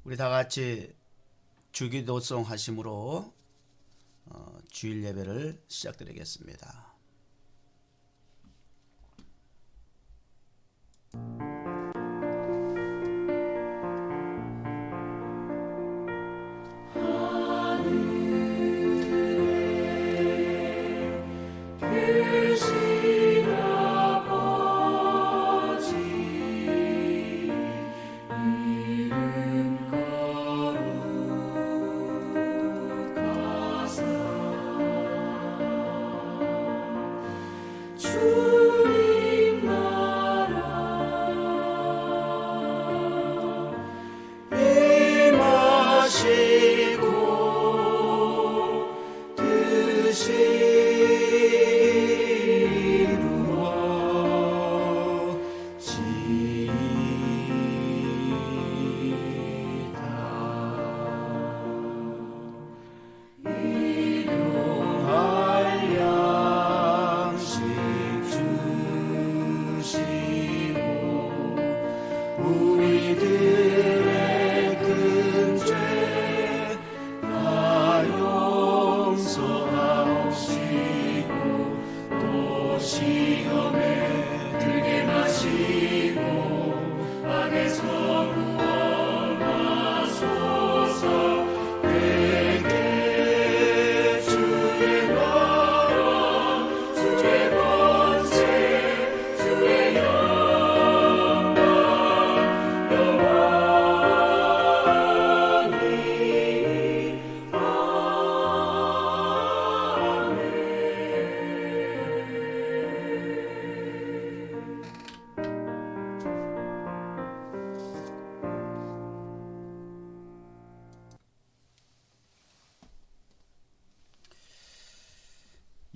우리 다 같이 주기도송 하심으로 주일 예배를 시작드리겠습니다. 우리들의 큰 죄 다 용서하옵시고 또 시험에 들게 마시고 악에서 구원하소서. 내게 주의 나라 주의 권세 주의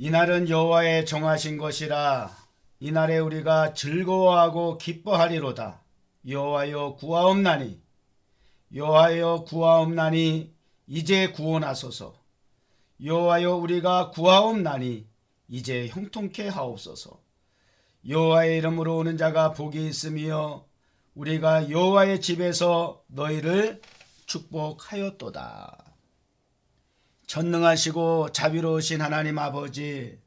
이날은 여호와의 정하신 것이라. 이날에 우리가 즐거워하고 기뻐하리로다. 여호와여 구하옵나니 여호와여 구하옵나니 이제 구원하소서. 여호와여 우리가 구하옵나니 이제 형통케 하옵소서. 여호와의 이름으로 오는 자가 복이 있으며 우리가 여호와의 집에서 너희를 축복하였도다. 전능하시고 자비로우신 하나님 아버지,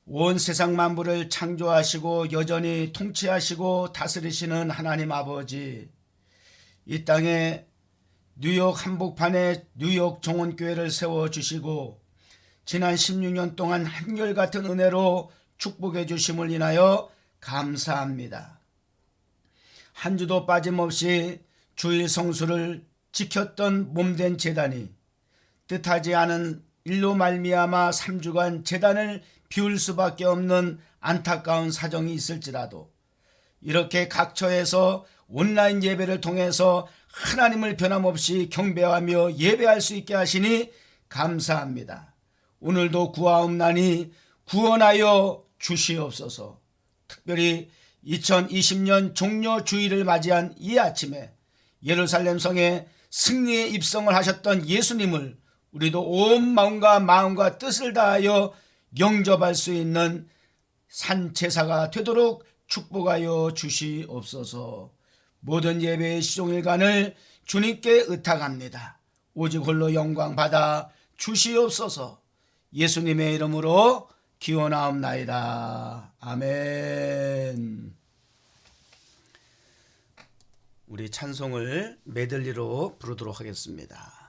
온 세상 만물을 창조하시고 여전히 통치하시고 다스리시는 하나님 아버지, 이 땅에 뉴욕 한복판에 뉴욕 종원교회를 세워주시고 지난 16년 동안 한결같은 은혜로 축복해 주심을 인하여 감사합니다. 한 주도 빠짐없이 주일 성수를 지켰던 몸된 제단이 뜻하지 않은 일로 말미암아 3주간 제단을 비울 수밖에 없는 안타까운 사정이 있을지라도 이렇게 각처에서 온라인 예배를 통해서 하나님을 변함없이 경배하며 예배할 수 있게 하시니 감사합니다. 오늘도 구하옵나니 구원하여 주시옵소서. 특별히 2020년 종료 주일을 맞이한 이 아침에 예루살렘 성에 승리의 입성을 하셨던 예수님을 우리도 온 마음과 뜻을 다하여 영접할 수 있는 산제사가 되도록 축복하여 주시옵소서. 모든 예배의 시종일관을 주님께 의탁합니다. 오직 홀로 영광 받아 주시옵소서. 예수님의 이름으로 기원하옵나이다. 아멘. 우리 찬송을 메들리로 부르도록 하겠습니다.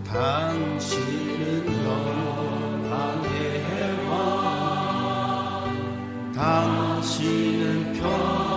당신은 영광의 왕, 당신은 평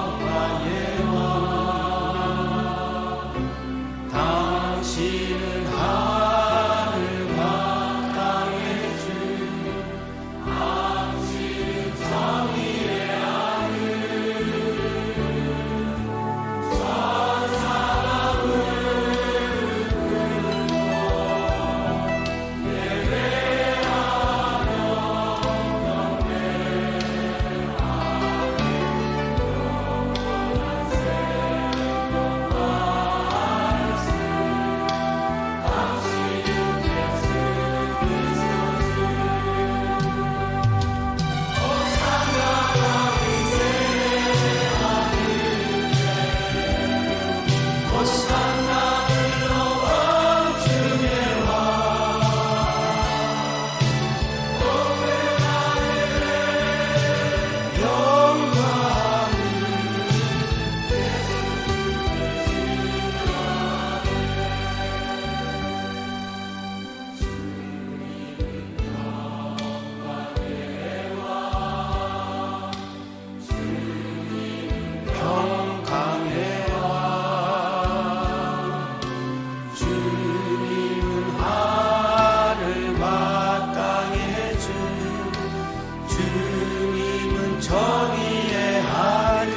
정의의 아들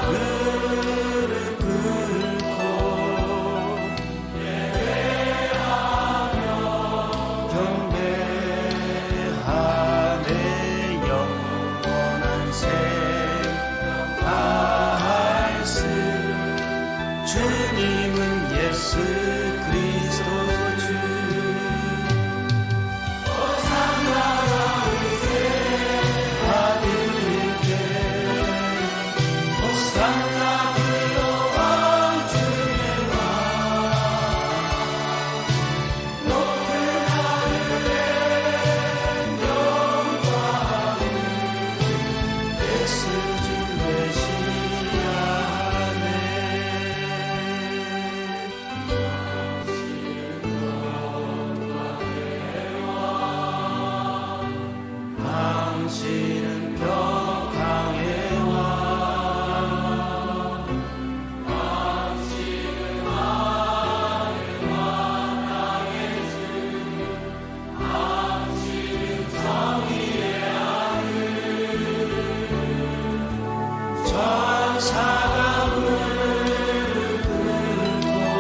무릎 꿇고 경배하네. 영원한 생명 말씀 주님은 예수 그리스도 주. 아들께 호산나 불러 왕중의 왕. 높은 하늘에 영광을 예수 주 메시아네. 당신은 평강의 왕. 당신은 하늘 만왕의 주. 당신은 정의의 아들. 천사가 무릎 꿇고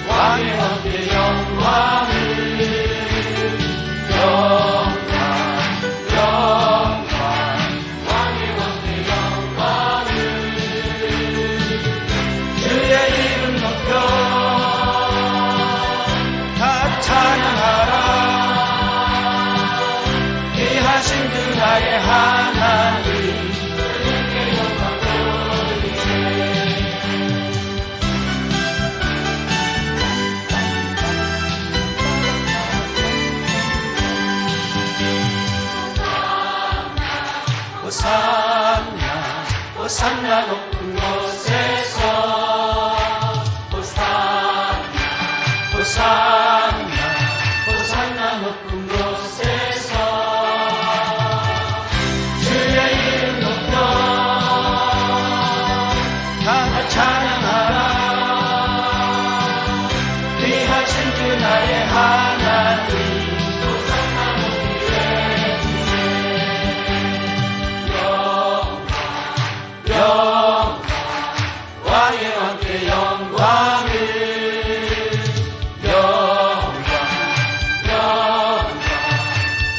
왕의 영광을 나의 하나님 호산나 호산나 높은 곳에서 호산나 호산나 높은 곳에서 주의 이름 높여 다 찬양하라 귀하신 주 나의 하나님 왕의 왕께 영광을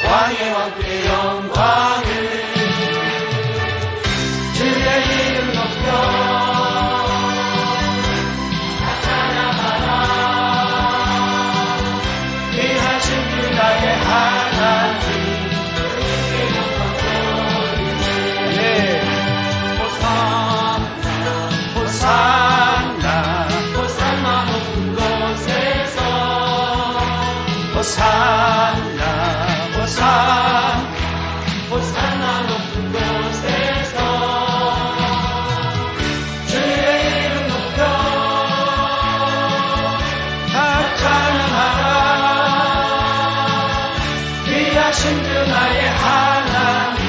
왕의 왕께 영광을 주의 이름 높여 찬양하라 귀하신 주 나의 하나님 네. 호산나 호산나 높은 곳에서 호산나 호산나 높은 곳에서 주의 이름 높여 다 찬양하라 귀하신 주 나의 하나님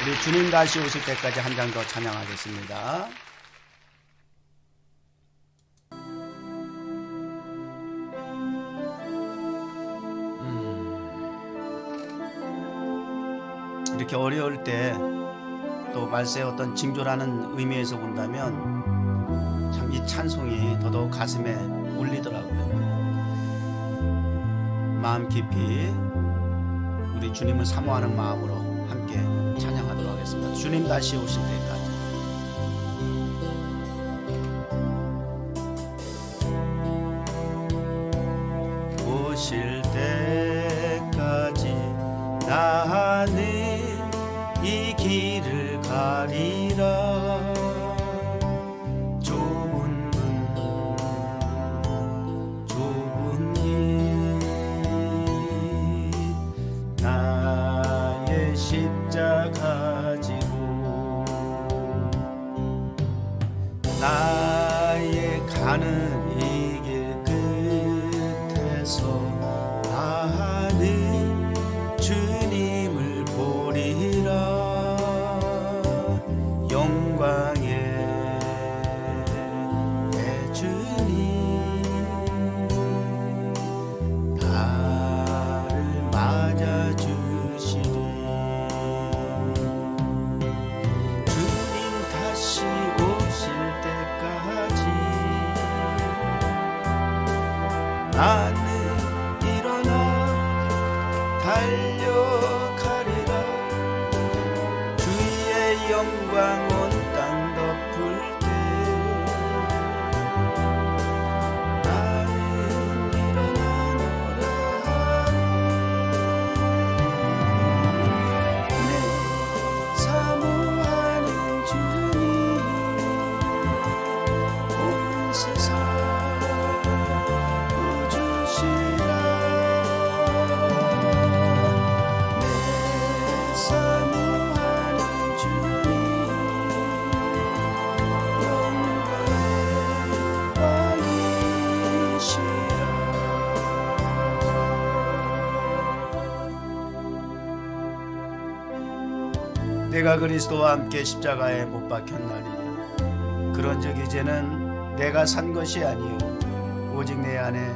우리 주님 다시 오실 때까지 한 장 더 찬양하겠습니다. 이렇게 어려울 때 또 말세의 어떤 징조라는 의미에서 본다면 참 이 찬송이 더더욱 가슴에 울리더라고요. 마음 깊이 우리 주님을 사모하는 마음으로 함께 찬양하도록 하겠습니다. 주님 다시 오실 때까지. 오실 때까지 나는 이 길을 가리라. 좁은 문 좁은 길 나의 십자가 지고 나의 가는 이 길 끝에서 나는 주님을 보리라. 영광의 대주님 나를 맞아주시리. 주님 다시 오실 때까지 나는 일어나 달려가리라. 주의 영광 온 땅 덮을 때 나는 일어나 노래하리. 내 사모하는 주님 온 세상 구주시라. 내 사모하는 주님 내가 그리스도와 함께 십자가에 못 박혔나니 그런즉 이제는 내가 산 것이 아니요 오직 내 안에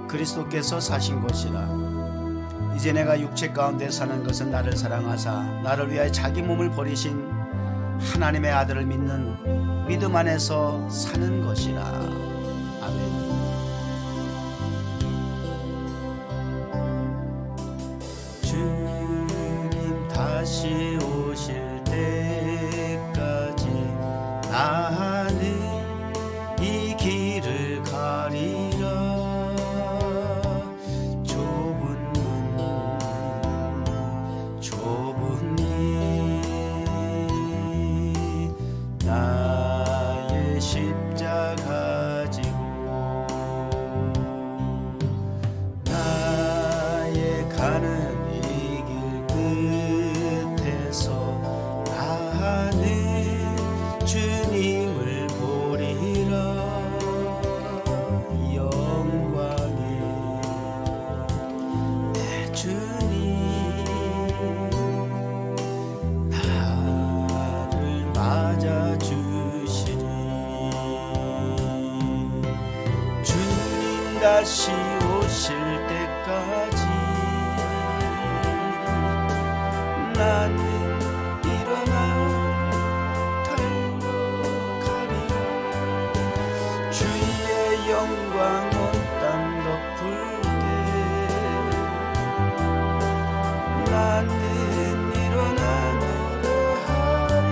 그리스도께서 사신 것이라. 이제 내가 육체 가운데 사는 것은 나를 사랑하사 나를 위하여 자기 몸을 버리신 하나님의 아들을 믿는 믿음 안에서 사는 것이라. 아멘. 주님 다시 오실 때까지 나는 이 길을 가리라. 좁은 길 나의 십자가 지고 나의 가는 주님을 보리라. 영광이 내 주님 나를 맞아주시리. 주님 다시 오실 때까지 나는 영광 온 땅 덮을 때 나는 일어나 노래하리.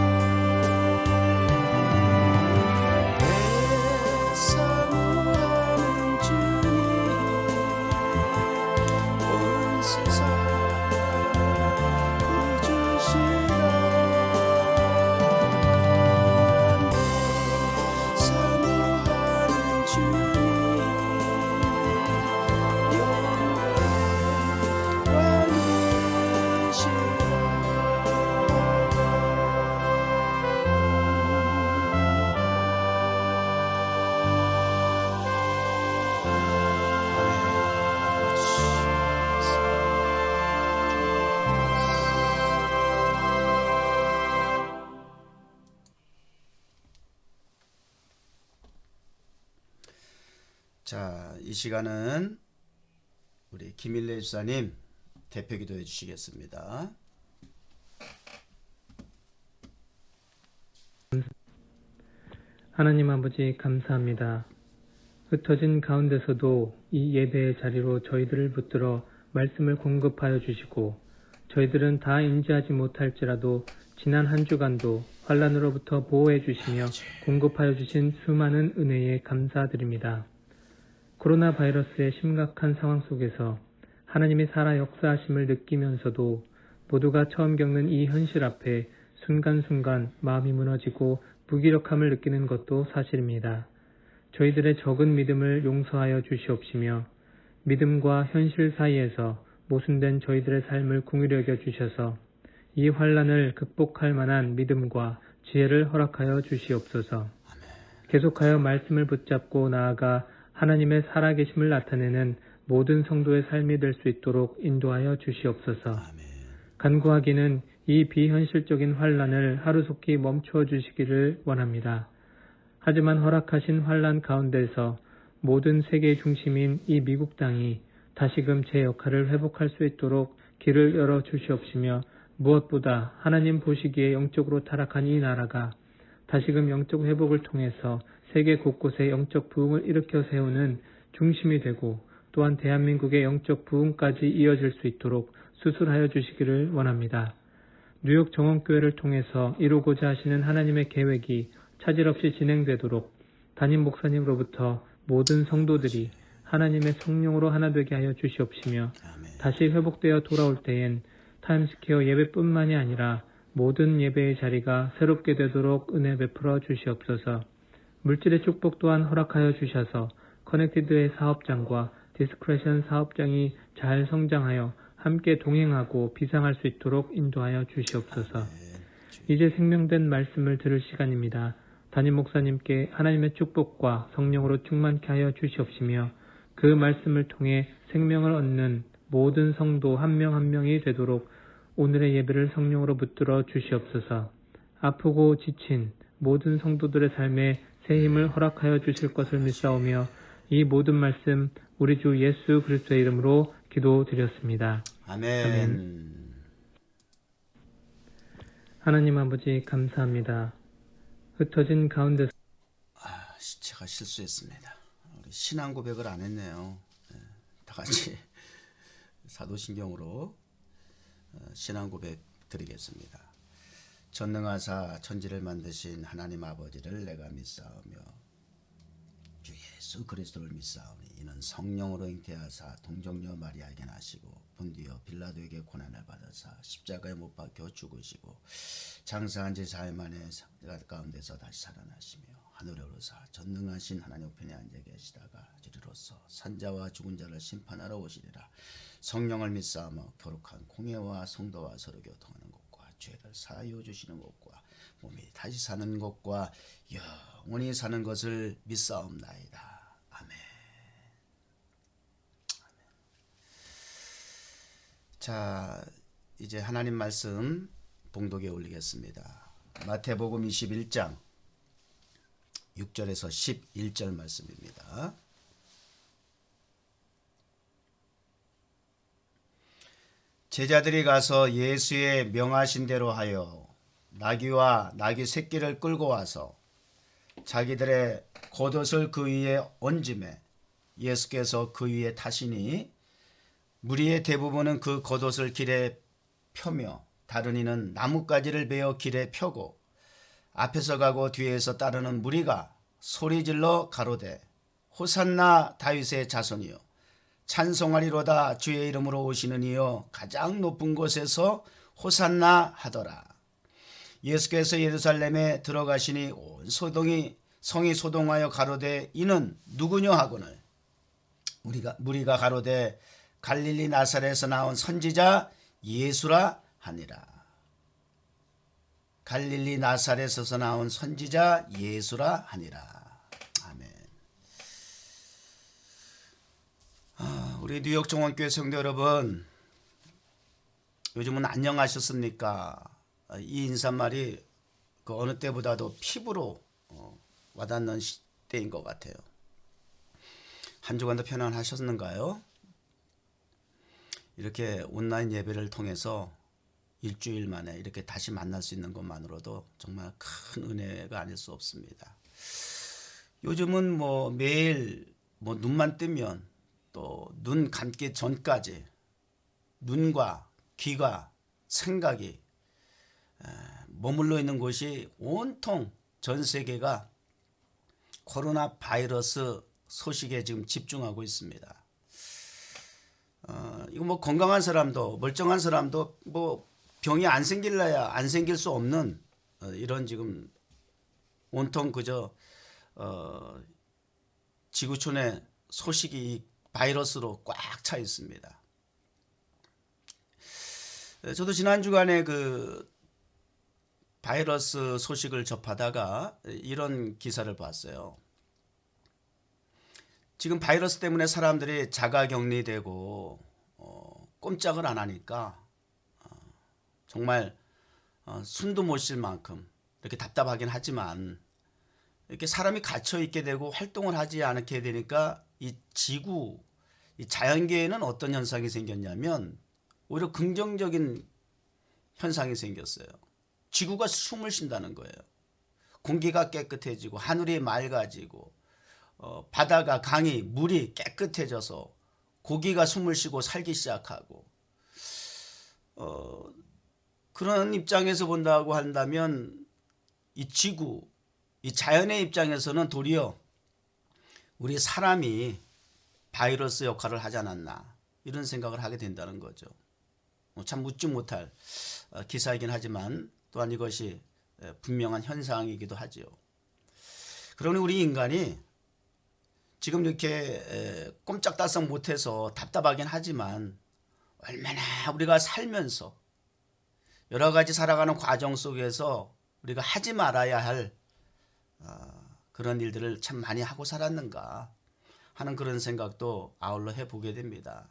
내 사모하는 주님 온 세상 구주시라. 사모하는 주님 자, 이 시간은 우리 김일래 집사님 대표 기도해 주시겠습니다. 하나님 아버지 감사합니다. 흩어진 가운데서도 이 예배의 자리로 저희들을 붙들어 말씀을 공급하여 주시고 저희들은 다 인지하지 못할지라도 지난 한 주간도 환난으로부터 보호해 주시며 공급하여 주신 수많은 은혜에 감사드립니다. 코로나 바이러스의 심각한 상황 속에서 하나님이 살아 역사하심을 느끼면서도 모두가 처음 겪는 이 현실 앞에 순간순간 마음이 무너지고 무기력함을 느끼는 것도 사실입니다. 저희들의 적은 믿음을 용서하여 주시옵시며 믿음과 현실 사이에서 모순된 저희들의 삶을 긍휼히 여겨 주셔서 이 환난을 극복할 만한 믿음과 지혜를 허락하여 주시옵소서. 계속하여 말씀을 붙잡고 나아가 하나님의 살아계심을 나타내는 모든 성도의 삶이 될 수 있도록 인도하여 주시옵소서. 간구하기는 이 비현실적인 환난을 하루속히 멈추어 주시기를 원합니다. 하지만 허락하신 환난 가운데서 모든 세계의 중심인 이 미국 땅이 다시금 제 역할을 회복할 수 있도록 길을 열어 주시옵시며 무엇보다 하나님 보시기에 영적으로 타락한 이 나라가 다시금 영적 회복을 통해서 세계 곳곳에 영적 부흥을 일으켜 세우는 중심이 되고 또한 대한민국의 영적 부흥까지 이어질 수 있도록 수술하여 주시기를 원합니다. 뉴욕 정원교회를 통해서 이루고자 하시는 하나님의 계획이 차질 없이 진행되도록 담임 목사님으로부터 모든 성도들이 하나님의 성령으로 하나 되게 하여 주시옵시며 다시 회복되어 돌아올 때엔 타임스퀘어 예배뿐만이 아니라 모든 예배의 자리가 새롭게 되도록 은혜 베풀어 주시옵소서. 물질의 축복 또한 허락하여 주셔서 커넥티드의 사업장과 디스크레션 사업장이 잘 성장하여 함께 동행하고 비상할 수 있도록 인도하여 주시옵소서. 이제 생명된 말씀을 들을 시간입니다. 담임 목사님께 하나님의 축복과 성령으로 충만케 하여 주시옵시며 그 말씀을 통해 생명을 얻는 모든 성도 한 명 한 명이 되도록 오늘의 예배를 성령으로 붙들어 주시옵소서. 아프고 지친 모든 성도들의 삶에 새 힘을 허락하여 주실 것을 믿사오며 이 모든 말씀 우리 주 예수 그리스도의 이름으로 기도드렸습니다. 아멘. 하나님 아버지 감사합니다. 흩어진 가운데서 제가 실수했습니다. 우리 신앙 고백을 안 했네요. 다 같이 사도신경으로 신앙 고백 드리겠습니다. 전능하사 천지를 만드신 하나님 아버지를 내가 믿사오며 주 예수 그리스도를 믿사오니 이는 성령으로 잉태하사 동정녀 마리아에게 나시고 본디어 빌라도에게 고난을 받으사 십자가에 못 박혀 죽으시고 장사한 지 4일 만에 가운데서 다시 살아나시며 하늘에 오르사 전능하신 하나님 우편에 앉아 계시다가 이르로서 산자와 죽은 자를 심판하러 오시리라. 성령을 믿사오며 거룩한 공예와 성도와 서로 교통하는 것과 죄를 사하여 주시는 것과 몸이 다시 사는 것과 영원히 사는 것을 믿사옵나이다. 아멘. 자, 이제 하나님 말씀 봉독에 올리겠습니다. 마태복음 21장 6절에서 11절 말씀입니다. 제자들이 가서 예수의 명하신 대로 하여 나귀와 나귀 새끼를 끌고 와서 자기들의 겉옷을 그 위에 얹음에 예수께서 그 위에 타시니 무리의 대부분은 그 겉옷을 길에 펴며 다른 이는 나뭇가지를 베어 길에 펴고 앞에서 가고 뒤에서 따르는 무리가 소리질러 가로되 호산나 다윗의 자손이여 찬송하리로다 주의 이름으로 오시는 이여 가장 높은 곳에서 호산나 하더라. 예수께서 예루살렘에 들어가시니 온 성이 소동하여 가로되 이는 누구냐 하거늘 무리가 가로되 갈릴리 나사렛에서 나온 선지자 예수라 하니라. 갈릴리 나사렛에서 나온 선지자 예수라 하니라. 아멘. 우리 뉴욕 정원교회 성도 여러분, 요즘은 안녕하셨습니까? 이 인사말이 그 어느 때보다도 피부로 와닿는 때인 것 같아요. 한 주간도 편안하셨는가요? 이렇게 온라인 예배를 통해서 일주일 만에 이렇게 다시 만날 수 있는 것만으로도 정말 큰 은혜가 아닐 수 없습니다. 요즘은 매일 눈만 뜨면 또 눈 감기 전까지 눈과 귀가 생각이 머물러 있는 곳이 온통 전 세계가 코로나 바이러스 소식에 지금 집중하고 있습니다. 이거 건강한 사람도 멀쩡한 사람도 병이 안 생길래야 안 생길 수 없는 이런 지금 온통 그저 지구촌의 소식이 바이러스로 꽉 차 있습니다. 저도 지난 주간에 그 바이러스 소식을 접하다가 이런 기사를 봤어요. 지금 바이러스 때문에 사람들이 자가격리되고 꼼짝을 안 하니까 정말 숨도 못 쉴 만큼 이렇게 답답하긴 하지만 이렇게 사람이 갇혀 있게 되고 활동을 하지 않게 되니까 이 지구, 이 자연계에는 어떤 현상이 생겼냐면 오히려 긍정적인 현상이 생겼어요. 지구가 숨을 쉰다는 거예요. 공기가 깨끗해지고 하늘이 맑아지고 바다가 강이 물이 깨끗해져서 고기가 숨을 쉬고 살기 시작하고 그런 입장에서 본다고 한다면 이 지구, 이 자연의 입장에서는 도리어 우리 사람이 바이러스 역할을 하지 않았나 이런 생각을 하게 된다는 거죠. 참 묻지 못할 기사이긴 하지만 또한 이것이 분명한 현상이기도 하지요. 그러니 우리 인간이 지금 이렇게 꼼짝달싹 못해서 답답하긴 하지만 얼마나 우리가 살면서 여러 가지 살아가는 과정 속에서 우리가 하지 말아야 할 그런 일들을 참 많이 하고 살았는가 하는 그런 생각도 아울러 해보게 됩니다.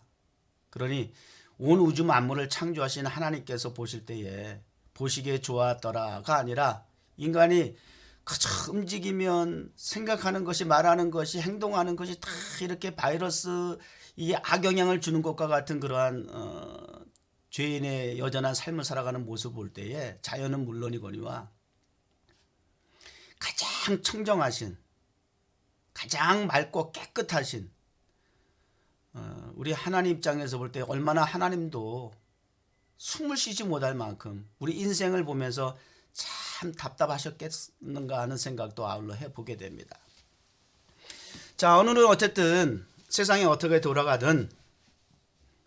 그러니 온 우주 만물을 창조하신 하나님께서 보실 때에 보시기에 좋았더라가 아니라 인간이 그저 움직이면 생각하는 것이, 말하는 것이, 행동하는 것이 다 이렇게 바이러스 이 악영향을 주는 것과 같은 그러한 죄인의 여전한 삶을 살아가는 모습을 볼 때에 자연은 물론이거니와 가장 청정하신, 가장 맑고 깨끗하신 우리 하나님 입장에서 볼 때 얼마나 하나님도 숨을 쉬지 못할 만큼 우리 인생을 보면서 참 답답하셨겠는가 하는 생각도 아울러 해보게 됩니다. 자, 오늘은 어쨌든 세상이 어떻게 돌아가든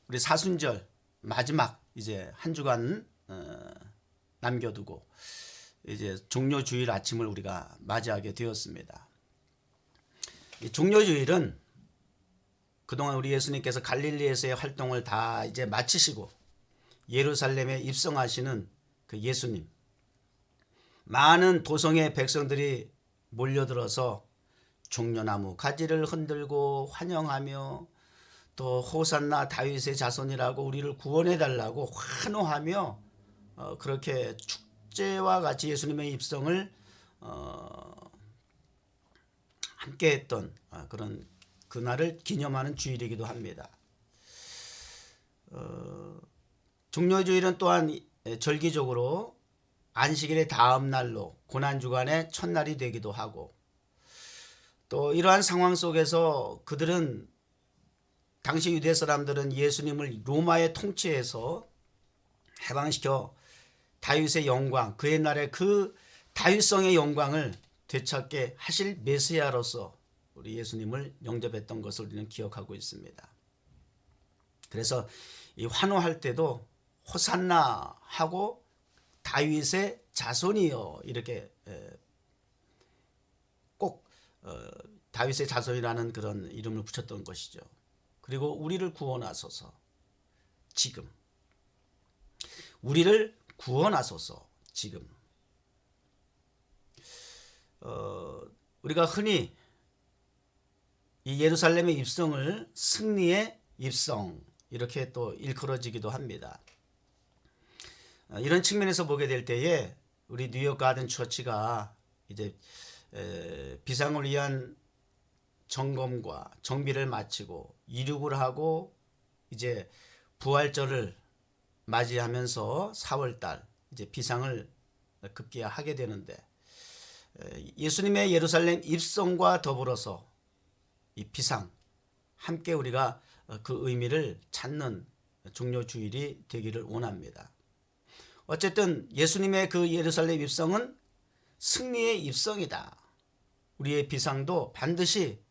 우리 사순절 마지막 이제 한 주간 남겨두고 이제 종료주일 아침을 우리가 맞이하게 되었습니다. 이 종료주일은 그동안 우리 예수님께서 갈릴리에서의 활동을 다 이제 마치시고 예루살렘에 입성하시는 그 예수님, 많은 도성의 백성들이 몰려들어서 종려나무 가지를 흔들고 환영하며 또 호산나 다윗의 자손이라고 우리를 구원해달라고 환호하며 그렇게 축제와 같이 예수님의 입성을 함께했던 그런 그날을 기념하는 주일이기도 합니다. 종료주일은 또한 절기적으로 안식일의 다음 날로 고난주간의 첫날이 되기도 하고, 또 이러한 상황 속에서 그들은, 당시 유대 사람들은 예수님을 로마의 통치에서 해방시켜 다윗의 영광, 그 옛날에 그 다윗성의 영광을 되찾게 하실 메시아로서 우리 예수님을 영접했던 것을 우리는 기억하고 있습니다. 그래서 이 환호할 때도 호산나 하고 다윗의 자손이여 이렇게 꼭 다윗의 자손이라는 그런 이름을 붙였던 것이죠. 그리고 우리를 구원하소서, 지금 우리를 구원하소서, 지금. 우리가 흔히 이 예루살렘의 입성을 승리의 입성 이렇게 또 일컬어지기도 합니다. 이런 측면에서 보게 될 때에 우리 뉴욕 가든 처치가 이제 비상을 위한 점검과 정비를 마치고 이륙을 하고 이제 부활절을 맞이하면서 4월달 이제 비상을 급기야 하게 되는데, 예수님의 예루살렘 입성과 더불어서 이 비상 함께 우리가 그 의미를 찾는 종료주일이 되기를 원합니다. 어쨌든 예수님의 그 예루살렘 입성은 승리의 입성이다. 우리의 비상도 반드시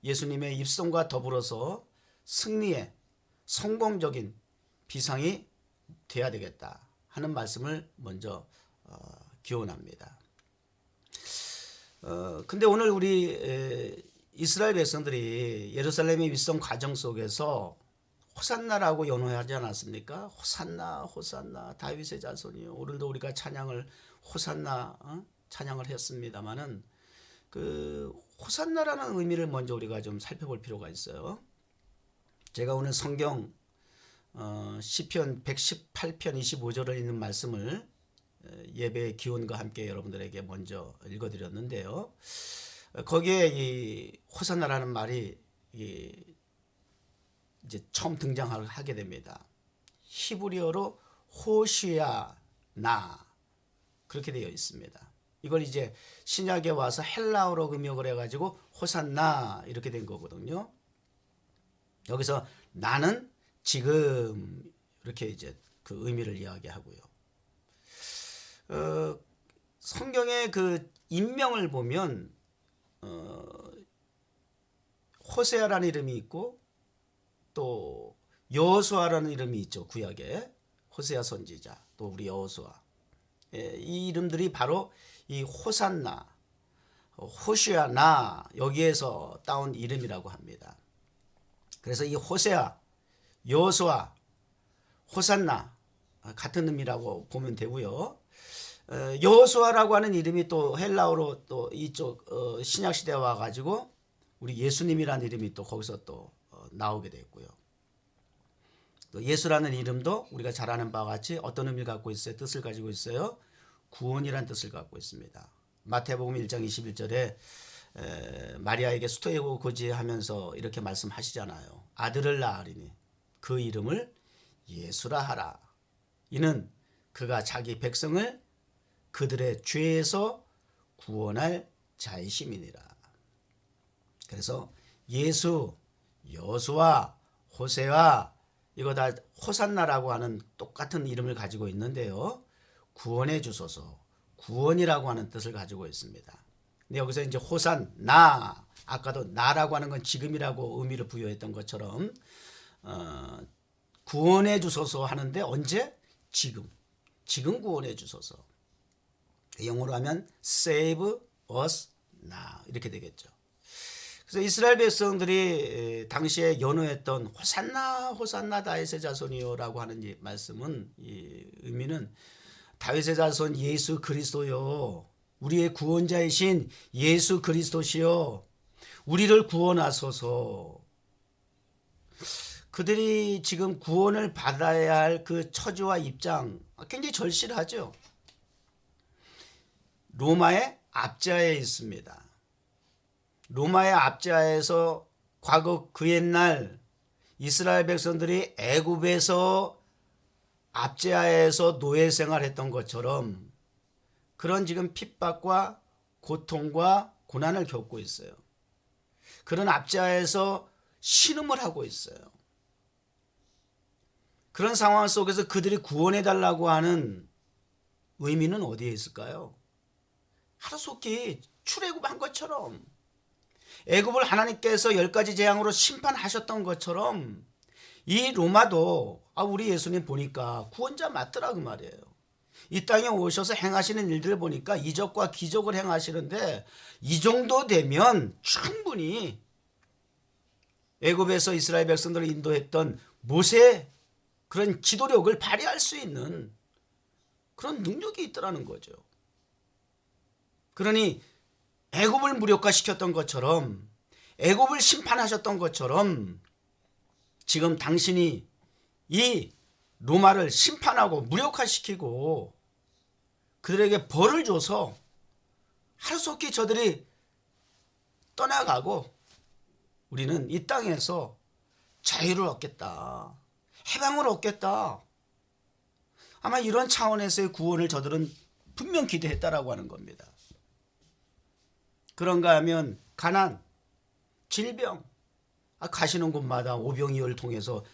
예수님의 입성과 더불어서 승리의 성공적인 비상이 돼야 되겠다 하는 말씀을 먼저 기원합니다. 근데 오늘 우리 이스라엘 백성들이 예루살렘의 입성 과정 속에서 호산나라고 연호하지 않았습니까? 호산나, 호산나, 다윗의 자손이요. 오늘도 우리가 찬양을 호산나 찬양을 했습니다만은 그 호산나라는 의미를 먼저 우리가 좀 살펴볼 필요가 있어요. 제가 오늘 성경 시편 118편 25절을 읽는 말씀을 예배의 기원과 함께 여러분들에게 먼저 읽어드렸는데요. 거기에 이 호산나라는 말이 이제 처음 등장하게 됩니다. 히브리어로 호시아나 그렇게 되어 있습니다. 이걸 이제 신약에 와서 헬라어로 음역을 해가지고 호산나 이렇게 된 거거든요. 여기서 나는 지금 이렇게 이제 그 의미를 이야기하고요. 성경의 그 인명을 보면 호세아라는 이름이 있고 또 여호수아라는 이름이 있죠. 구약에 호세아 선지자, 또 우리 여호수아, 이 이름들이 바로 이 호산나, 호시아나 여기에서 따온 이름이라고 합니다. 그래서 이 호세아, 여호수아, 호산나 같은 의미라고 보면 되고요. 여호수아라고 하는 이름이 또 헬라어로 또 이쪽 신약 시대에 와가지고 우리 예수님이라는 이름이 또 거기서 또 나오게 됐고요. 또 예수라는 이름도 우리가 잘 아는 바와 같이 어떤 의미를 갖고 있어요? 뜻을 가지고 있어요. 구원이란 뜻을 갖고 있습니다. 마태복음 1장 21절에 마리아에게 수토에고 고지하면서 이렇게 말씀하시잖아요. 아들을 낳으리니 그 이름을 예수라 하라. 이는 그가 자기 백성을 그들의 죄에서 구원할 자이심이니라. 그래서 예수, 여수와 호세와 이거 다 호산나라고 하는 똑같은 이름을 가지고 있는데요. 구원해 주소서, 구원이라고 하는 뜻을 가지고 있습니다. 근데 여기서 이제 호산나, 아까도 나라고 하는 건 지금이라고 의미를 부여했던 것처럼 구원해 주소서 하는데 언제? 지금 구원해 주소서. 영어로 하면 save us now 이렇게 되겠죠. 그래서 이스라엘 백성들이 당시에 연호했던 호산나 호산나 다윗의 자손이요라고 하는 이 말씀은 이 의미는 다윗의 자손 예수 그리스도요, 우리의 구원자이신 예수 그리스도시요, 우리를 구원하소서. 그들이 지금 구원을 받아야 할 그 처지와 입장 굉장히 절실하죠. 로마의 압제하에 있습니다. 로마의 압제하에서 과거 그 옛날 이스라엘 백성들이 애굽에서 압제하에서 노예 생활했던 것처럼 그런 지금 핍박과 고통과 고난을 겪고 있어요. 그런 압제하에서 신음을 하고 있어요. 그런 상황 속에서 그들이 구원해달라고 하는 의미는 어디에 있을까요? 하루속히 출애굽한 것처럼, 애굽을 하나님께서 10가지 재앙으로 심판하셨던 것처럼 이 로마도 우리 예수님 보니까 구원자 맞더라 그 말이에요. 이 땅에 오셔서 행하시는 일들을 보니까 이적과 기적을 행하시는데 이 정도 되면 충분히 애굽에서 이스라엘 백성들을 인도했던 모세의 그런 지도력을 발휘할 수 있는 그런 능력이 있더라는 거죠. 그러니 애굽을 무력화시켰던 것처럼, 애굽을 심판하셨던 것처럼 지금 당신이 이 로마를 심판하고 무력화시키고 그들에게 벌을 줘서 하루속히 저들이 떠나가고 우리는 이 땅에서 자유를 얻겠다, 해방을 얻겠다. 아마 이런 차원에서의 구원을 저들은 분명 기대했다라고 하는 겁니다. 그런가 하면 가난, 질병, 가시는 곳마다 오병이어를 통해서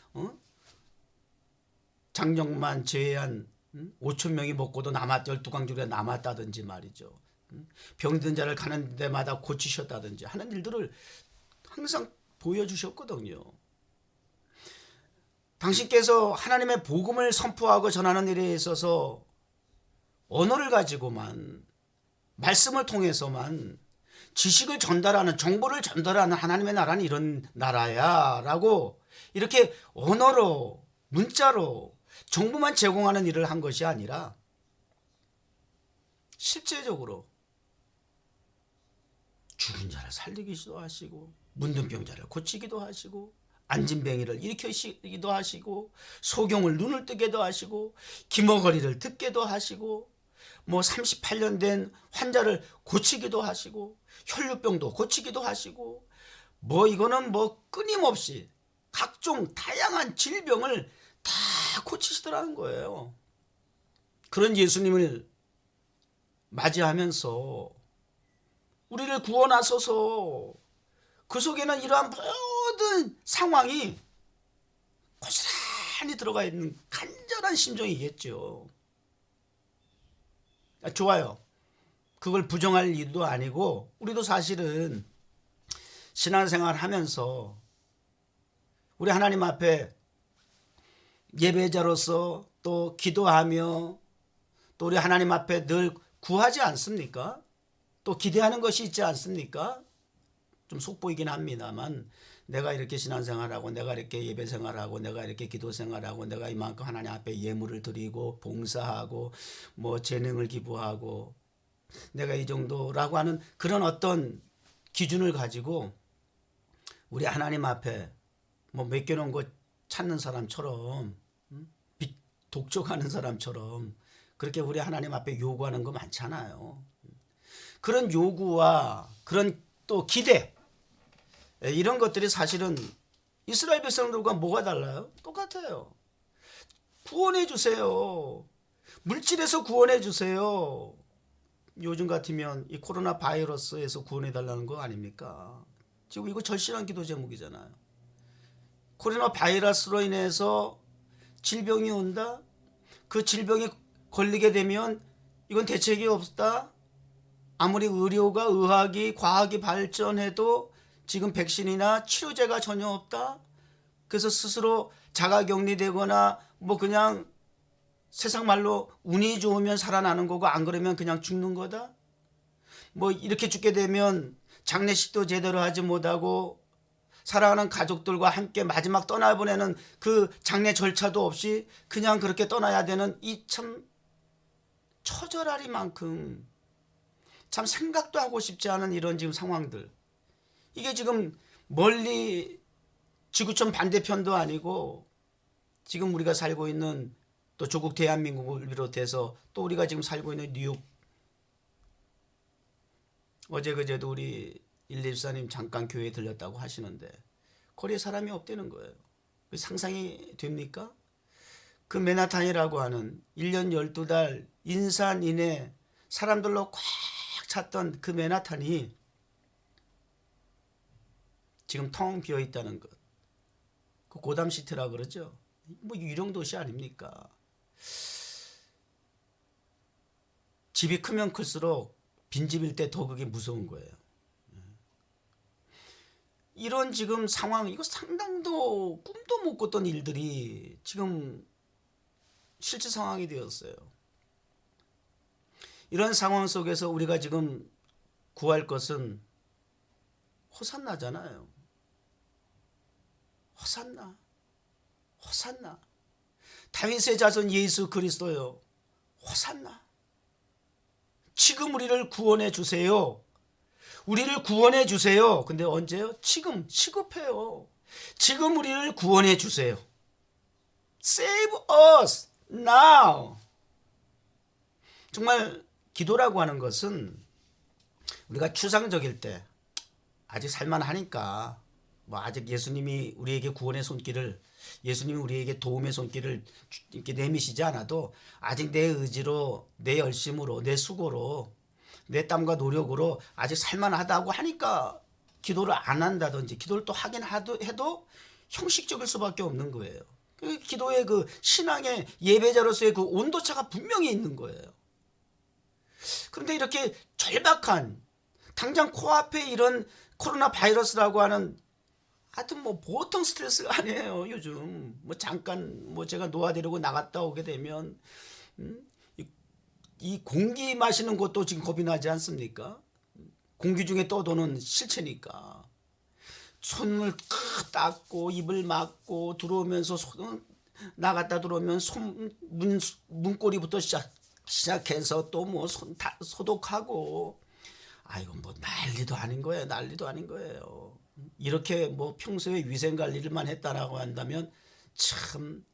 장정만 제외한 5천 명이 먹고도 12강조리가 남았다든지 말이죠. 병든 자를 가는 데마다 고치셨다든지 하는 일들을 항상 보여주셨거든요. 당신께서 하나님의 복음을 선포하고 전하는 일에 있어서 언어를 가지고만, 말씀을 통해서만 지식을 전달하는, 정보를 전달하는 하나님의 나라는 이런 나라야 라고 이렇게 언어로, 문자로 정보만 제공하는 일을 한 것이 아니라 실제적으로 죽은 자를 살리기도 하시고, 문둥 병자를 고치기도 하시고, 안진뱅이를 일으키기도 하시고, 소경을 눈을 뜨게도 하시고, 기머거리를 듣게도 하시고, 38년 된 환자를 고치기도 하시고, 혈류병도 고치기도 하시고, 이거는 끊임없이 각종 다양한 질병을 다 고치시더라는 거예요. 그런 예수님을 맞이하면서 우리를 구원하소서, 그 속에는 이러한 모든 상황이 고스란히 들어가 있는 간절한 심정이겠죠. 좋아요. 그걸 부정할 일도 아니고, 우리도 사실은 신앙생활 하면서 우리 하나님 앞에 예배자로서 또 기도하며 또 우리 하나님 앞에 늘 구하지 않습니까? 또 기대하는 것이 있지 않습니까? 좀 속보이긴 합니다만, 내가 이렇게 신앙생활하고, 내가 이렇게 예배생활하고, 내가 이렇게 기도생활하고, 내가 이만큼 하나님 앞에 예물을 드리고 봉사하고 재능을 기부하고, 내가 이 정도라고 하는 그런 어떤 기준을 가지고 우리 하나님 앞에 맡겨놓은 것 찾는 사람처럼, 독촉하는 사람처럼 그렇게 우리 하나님 앞에 요구하는 거 많잖아요. 그런 요구와 그런 또 기대, 이런 것들이 사실은 이스라엘 백성들과 뭐가 달라요? 똑같아요. 구원해 주세요. 물질에서 구원해 주세요. 요즘 같으면 이 코로나 바이러스에서 구원해 달라는 거 아닙니까? 지금 이거 절실한 기도 제목이잖아요. 코로나 바이러스로 인해서 질병이 온다. 그 질병이 걸리게 되면 이건 대책이 없다. 아무리 의료가 의학이 과학이 발전해도 지금 백신이나 치료제가 전혀 없다. 그래서 스스로 자가격리되거나 뭐 그냥 세상 말로 운이 좋으면 살아나는 거고 안 그러면 그냥 죽는 거다. 뭐 이렇게 죽게 되면 장례식도 제대로 하지 못하고 사랑하는 가족들과 함께 마지막 떠나보내는 그 장례 절차도 없이 그냥 그렇게 떠나야 되는 이 참 처절하리만큼 참 생각도 하고 싶지 않은 이런 지금 상황들. 이게 지금 멀리 지구촌 반대편도 아니고 지금 우리가 살고 있는 또 조국 대한민국을 비롯해서 또 우리가 지금 살고 있는 뉴욕, 어제 그제도 우리 114님 잠깐 교회에 들렸다고 하시는데 거리에 사람이 없다는 거예요. 상상이 됩니까? 그 맨하탄이라고 하는 1년 12달 인산인해 사람들로 꽉 찼던 그 맨하탄이 지금 텅 비어 있다는 것. 그 고담시티라 그러죠. 뭐 유령 도시 아닙니까? 집이 크면 클수록 빈집일 때 더 그게 무서운 거예요. 이런 지금 상황, 이거 상당도 꿈도 못 꿨던 일들이 지금 실제 상황이 되었어요. 이런 상황 속에서 우리가 지금 구할 것은 호산나잖아요. 호산나, 호산나. 다윗의 자손 예수 그리스도요. 호산나. 지금 우리를 구원해 주세요. 우리를 구원해 주세요. 근데 언제요? 지금 시급해요. 지금 우리를 구원해 주세요. Save us now. 정말 기도라고 하는 것은 우리가 추상적일 때 아직 살만하니까 뭐 아직 예수님이 우리에게 구원의 손길을, 예수님이 우리에게 도움의 손길을 이렇게 내미시지 않아도 아직 내 의지로, 내 열심으로, 내 수고로, 내 땀과 노력으로 아직 살만하다고 하니까 기도를 안 한다든지 기도를 또 하긴 해도 형식적일 수밖에 없는 거예요. 그 기도의 그 신앙의 예배자로서의 그 온도차가 분명히 있는 거예요. 그런데 이렇게 절박한, 당장 코앞에 이런 코로나 바이러스라고 하는 하여튼 뭐 보통 스트레스가 아니에요. 요즘 뭐 잠깐 뭐 제가 노아되려고 나갔다 오게 되면 이 공기 마시는 것도 지금 겁이 나지 않습니까? 공기 중에 떠도는 실체니까 손을 닦고 입을 막고 들어오면서 나갔다 들어오면 문고리부터 시작해서 또 뭐 손 소독하고, 아이고 뭐 난리도 아닌 거예요. 난리도 아닌 거예요. 이렇게 뭐 평소에 위생 관리를만 했다라고 한다면 참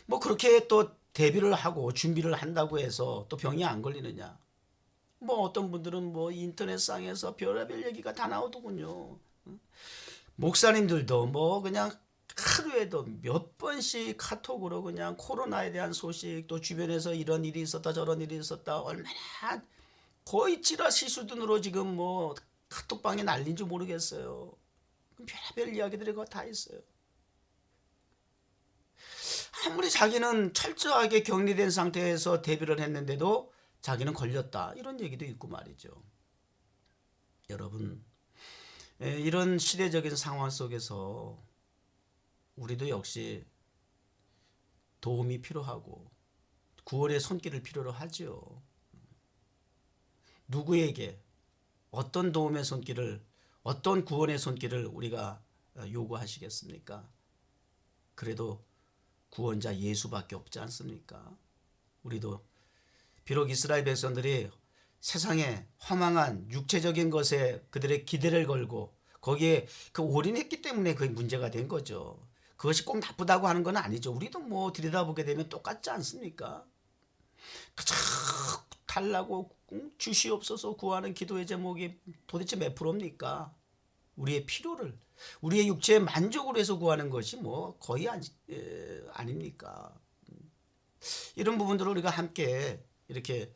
뭐 그렇게 또 대비를 하고 준비를 한다고 해서 또 병이 안 걸리느냐? 뭐 어떤 분들은 뭐 인터넷상에서 별의별 얘기가 다 나오더군요. 목사님들도 뭐 그냥 하루에도 몇 번씩 카톡으로 그냥 코로나에 대한 소식, 또 주변에서 이런 일이 있었다 저런 일이 있었다, 얼마나 거의 찌라시 수준으로 지금 뭐 카톡방에 날린지 모르겠어요. 별의별 이야기들이 다 있어요. 아무리 자기는 철저하게 격리된 상태에서 대비를 했는데도 자기는 걸렸다, 이런 얘기도 있고 말이죠. 여러분, 이런 시대적인 상황 속에서 우리도 역시 도움이 필요하고 구원의 손길을 필요로 하죠. 누구에게 어떤 도움의 손길을, 어떤 구원의 손길을 우리가 요구하시겠습니까? 그래도 구원자 예수밖에 없지 않습니까? 우리도 비록 이스라엘 백성들이 세상에 허망한 육체적인 것에 그들의 기대를 걸고 거기에 그 올인했기 때문에 그게 문제가 된 거죠. 그것이 꼭 나쁘다고 하는 건 아니죠. 우리도 뭐 들여다보게 되면 똑같지 않습니까? 달라고 주시옵소서 구하는 기도의 제목이 도대체 몇 프로입니까? 우리의 필요를, 우리의 육체의 만족을 위해서 구하는 것이 뭐 거의 아닙니까? 이런 부분들을 우리가 함께 이렇게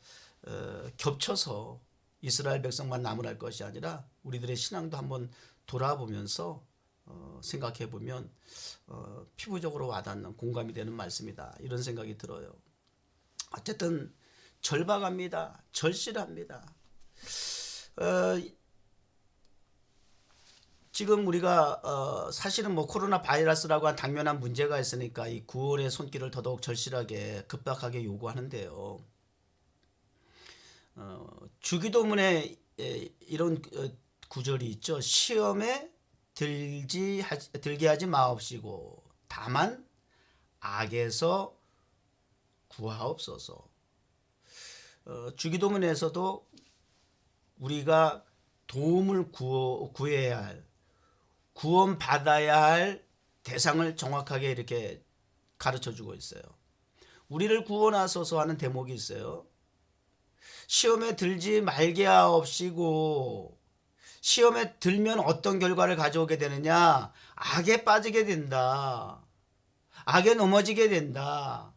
겹쳐서 이스라엘 백성만 나무랄 것이 아니라 우리들의 신앙도 한번 돌아보면서 생각해 보면 피부적으로 와닿는, 공감이 되는 말씀이다, 이런 생각이 들어요. 어쨌든 절박합니다. 절실합니다. 지금 우리가 사실은 뭐 코로나 바이러스라고 한 당면한 문제가 있으니까 이 구원의 손길을 더더욱 절실하게 급박하게 요구하는데요. 주기도문에 이런 구절이 있죠. 시험에 들게 하지 마옵시고 다만 악에서 구하옵소서. 주기도문에서도 우리가 도움을 구해야 할, 구원받아야 할 대상을 정확하게 이렇게 가르쳐주고 있어요. 우리를 구원하소서 하는 대목이 있어요. 시험에 들지 말게 하옵시고, 시험에 들면 어떤 결과를 가져오게 되느냐? 악에 빠지게 된다. 악에 넘어지게 된다.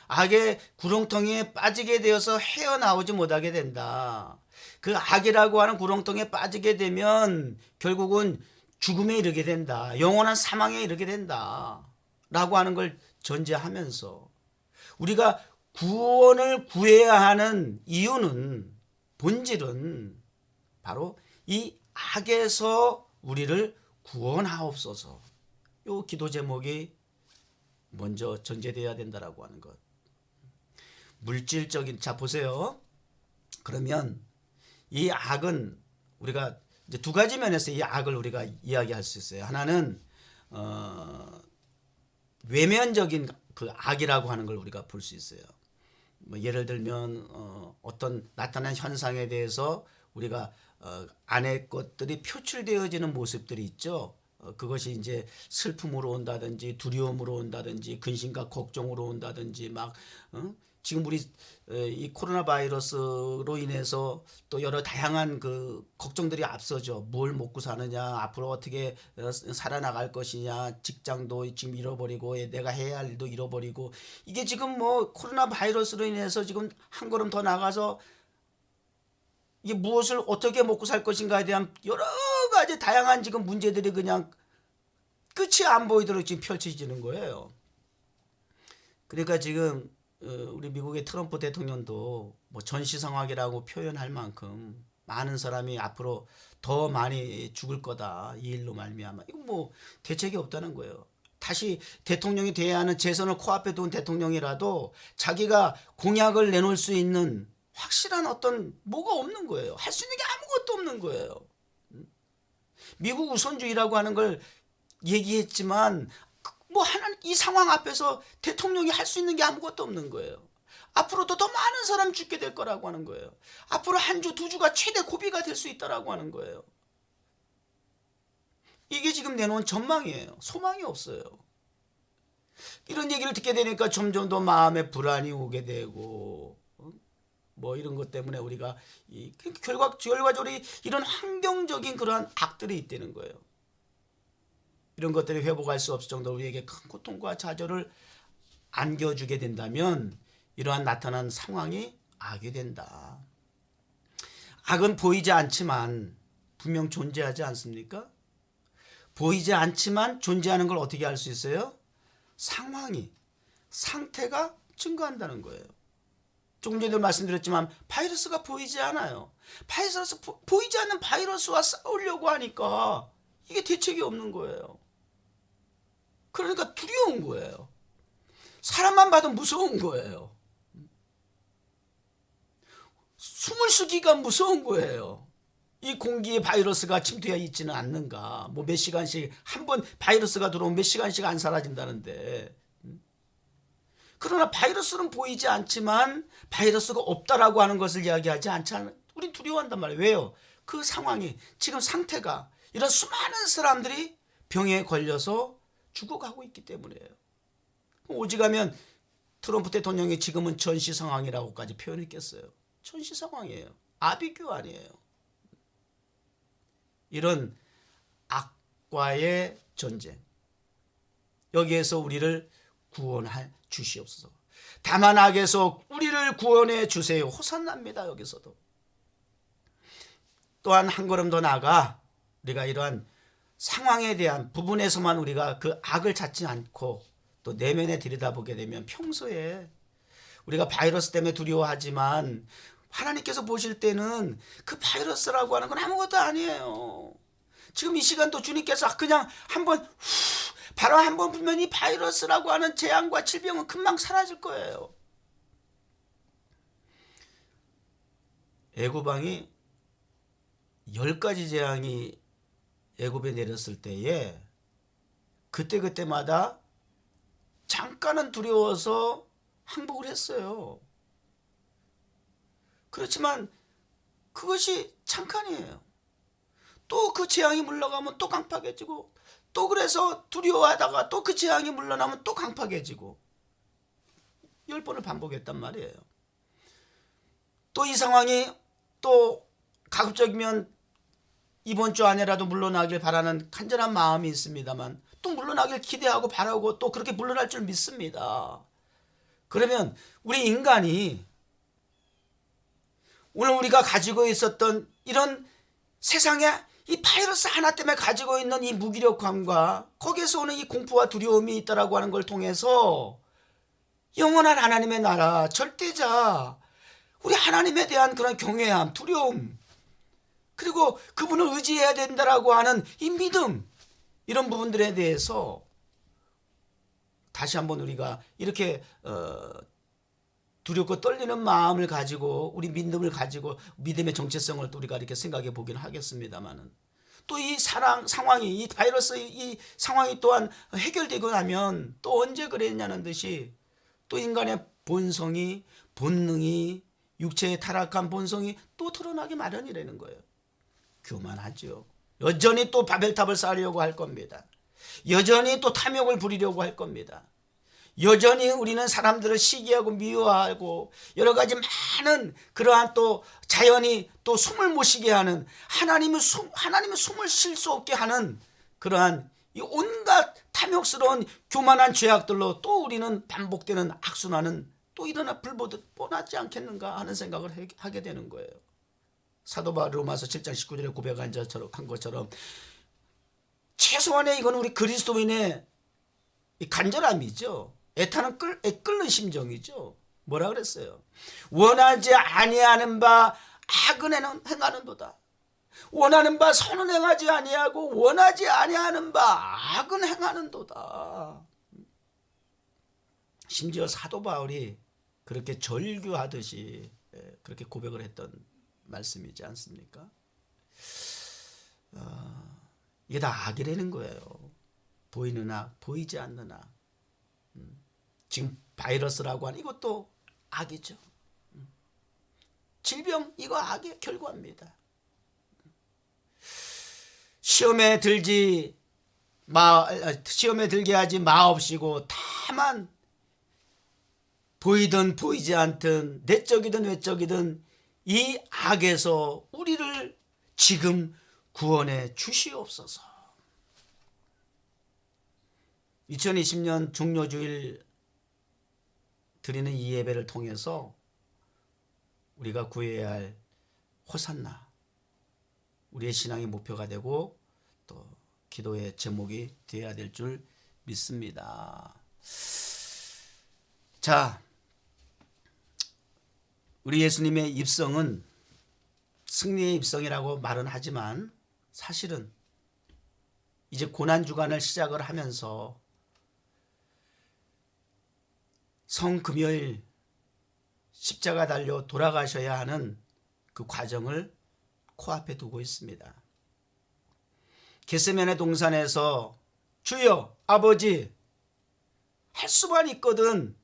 악의 구렁텅이에 빠지게 되어서 헤어나오지 못하게 된다. 그 악이라고 하는 구렁텅이에 빠지게 되면 결국은 죽음에 이르게 된다. 영원한 사망에 이르게 된다. 라고 하는 걸 전제하면서 우리가 구원을 구해야 하는 이유는, 본질은 바로 이 악에서 우리를 구원하옵소서. 이 기도 제목이 먼저 전제되어야 된다라고 하는 것. 물질적인, 자 보세요. 그러면 이 악은 우리가 이제 두 가지 면에서 이 악을 우리가 이야기할 수 있어요. 하나는 외면적인 그 악이라고 하는 걸 우리가 볼 수 있어요. 뭐 예를 들면 어떤 나타난 현상에 대해서 우리가 안의 것들이 표출되어지는 모습들이 있죠. 그것이 이제 슬픔으로 온다든지 두려움으로 온다든지 근심과 걱정으로 온다든지 막 지금 우리 이 코로나 바이러스로 인해서 또 여러 다양한 그 걱정들이 앞서죠. 뭘 먹고 사느냐, 앞으로 어떻게 살아나갈 것이냐, 직장도 지금 잃어버리고 내가 해야 할 일도 잃어버리고, 이게 지금 뭐 코로나 바이러스로 인해서 지금 한 걸음 더 나가서 이게 무엇을 어떻게 먹고 살 것인가에 대한 여러 가지 다양한 지금 문제들이 그냥 끝이 안 보이도록 지금 펼쳐지는 거예요. 그러니까 지금 우리 미국의 트럼프 대통령도 뭐 전시상황이라고 표현할 만큼 많은 사람이 앞으로 더 많이 죽을 거다, 이 일로 말미암아. 이거 뭐 대책이 없다는 거예요. 다시 대통령이 돼야 하는, 재선을 코앞에 둔 대통령이라도 자기가 공약을 내놓을 수 있는 확실한 어떤 뭐가 없는 거예요. 할 수 있는 게 아무것도 없는 거예요. 미국 우선주의라고 하는 걸 얘기했지만 뭐 하나는 이 상황 앞에서 대통령이 할 수 있는 게 아무것도 없는 거예요. 앞으로도 더 많은 사람 죽게 될 거라고 하는 거예요. 앞으로 한 주, 두 주가 최대 고비가 될 수 있다라고 하는 거예요. 이게 지금 내놓은 전망이에요. 소망이 없어요. 이런 얘기를 듣게 되니까 점점 더 마음에 불안이 오게 되고, 뭐 이런 것 때문에 우리가 결과적으로 이런 환경적인 그러한 악들이 있다는 거예요. 이런 것들이 회복할 수 없을 정도로 우리에게 큰 고통과 좌절을 안겨주게 된다면 이러한 나타난 상황이 악이 된다. 악은 보이지 않지만 분명 존재하지 않습니까? 보이지 않지만 존재하는 걸 어떻게 알 수 있어요? 상태가 증거한다는 거예요. 조금 전에 말씀드렸지만 바이러스가 보이지 않아요. 보이지 않는 바이러스와 싸우려고 하니까 이게 대책이 없는 거예요. 그러니까 두려운 거예요. 사람만 봐도 무서운 거예요. 숨을 쉬기가 무서운 거예요. 이 공기에 바이러스가 침투해 있지는 않는가. 뭐 몇 시간씩 한 번 바이러스가 들어오면 몇 시간씩 안 사라진다는데. 그러나 바이러스는 보이지 않지만 바이러스가 없다라고 하는 것을 이야기하지 않잖아요. 우린 두려워한단 말이에요. 왜요? 그 상황이, 지금 상태가, 이런 수많은 사람들이 병에 걸려서 죽어가고 있기 때문이에요. 오직하면 트럼프 대통령이 지금은 전시 상황이라고까지 표현했겠어요. 전시 상황이에요. 아비규환이에요. 이런 악과의 전쟁, 여기에서 우리를 구원해 주시옵소서. 다만 악에서 우리를 구원해 주세요. 호산나입니다. 여기서도 또한 한 걸음 더 나아가 우리가 이러한 상황에 대한 부분에서만 우리가 그 악을 찾지 않고 또 내면에 들여다보게 되면, 평소에 우리가 바이러스 때문에 두려워하지만 하나님께서 보실 때는 그 바이러스라고 하는 건 아무것도 아니에요. 지금 이 시간도 주님께서 그냥 한번 바로 한번 불면 이 바이러스라고 하는 재앙과 질병은 금방 사라질 거예요. 애굽왕이 10가지 재앙이 애굽에 내렸을 때에 그때마다 잠깐은 두려워서 항복을 했어요. 그렇지만 그것이 잠깐이에요. 또 그 재앙이 물러가면 또 강팍해지고, 또 그래서 두려워하다가 또 그 재앙이 물러나면 또 강팍해지고, 10번을 반복했단 말이에요. 또 이 상황이 또 가급적이면 이번 주 안에라도 물러나길 바라는 간절한 마음이 있습니다만, 또 물러나길 기대하고 바라고 또 그렇게 물러날 줄 믿습니다. 그러면 우리 인간이 오늘 우리가 가지고 있었던 이런 세상에 이 바이러스 하나 때문에 가지고 있는 이 무기력함과 거기에서 오는 이 공포와 두려움이 있다라고 하는 걸 통해서 영원한 하나님의 나라, 절대자, 우리 하나님에 대한 그런 경외함, 두려움, 그리고 그분을 의지해야 된다라고 하는 이 믿음, 이런 부분들에 대해서 다시 한번 우리가 이렇게 두렵고 떨리는 마음을 가지고, 우리 믿음을 가지고 믿음의 정체성을 또 우리가 이렇게 생각해 보긴 하겠습니다만은, 또 이 상황이, 이 바이러스 이 상황이 또한 해결되고 나면 또 언제 그랬냐는 듯이 또 인간의 본성이, 본능이, 육체의 타락한 본성이 또 드러나기 마련이라는 거예요. 교만하죠. 여전히 또 바벨탑을 쌓으려고 할 겁니다. 여전히 또 탐욕을 부리려고 할 겁니다. 여전히 우리는 사람들을 시기하고 미워하고 여러 가지 많은 그러한 또 자연이 또 숨을 못 쉬게 하는, 하나님의 숨을 쉴 수 없게 하는 그러한 이 온갖 탐욕스러운 교만한 죄악들로 또 우리는 반복되는 악순환은 또 일어나 불보듯 뻔하지 않겠는가 하는 생각을 하게 되는 거예요. 사도 바울 로마서 7장 19절에 고백한 것처럼 최소한의 이건 우리 그리스도인의 간절함이죠. 애타는 끓는 심정이죠. 뭐라 그랬어요? 원하지 아니하는 바 악은 행하는도다. 원하는 바 선은 행하지 아니하고 원하지 아니하는 바 악은 행하는도다. 심지어 사도 바울이 그렇게 절규하듯이 그렇게 고백을 했던 말씀이지 않습니까? 이게 다 악이라는 거예요. 보이는 악, 보이지 않는 악. 지금 바이러스라고 하는 이것도 악이죠. 질병, 이거 악의 결과입니다. 시험에 들게 하지 마옵시고 다만 보이든 보이지 않든 내적이든 외적이든 이 악에서 우리를 지금 구원해 주시옵소서. 2020년 종료주일 드리는 이 예배를 통해서 우리가 구해야 할 호산나, 우리의 신앙의 목표가 되고 또 기도의 제목이 되어야 될 줄 믿습니다. 자, 우리 예수님의 입성은 승리의 입성이라고 말은 하지만 사실은 이제 고난주간을 시작을 하면서 성금요일 십자가 달려 돌아가셔야 하는 그 과정을 코앞에 두고 있습니다. 겟세마네 동산에서 주여 아버지 할 수만 있거든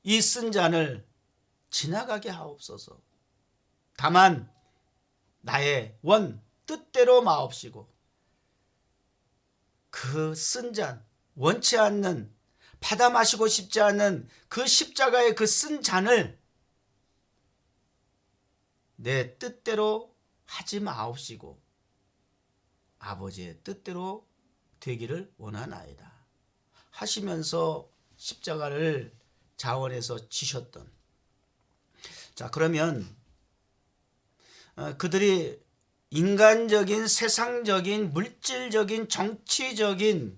이 쓴 잔을 지나가게 하옵소서. 다만 나의 뜻대로 마옵시고, 그 쓴 잔, 원치 않는, 받아 마시고 싶지 않은 그 십자가의 그 쓴 잔을 내 뜻대로 하지 마옵시고 아버지의 뜻대로 되기를 원하나이다 하시면서 십자가를 자원해서 지셨던. 자, 그러면 그들이 인간적인, 세상적인, 물질적인, 정치적인,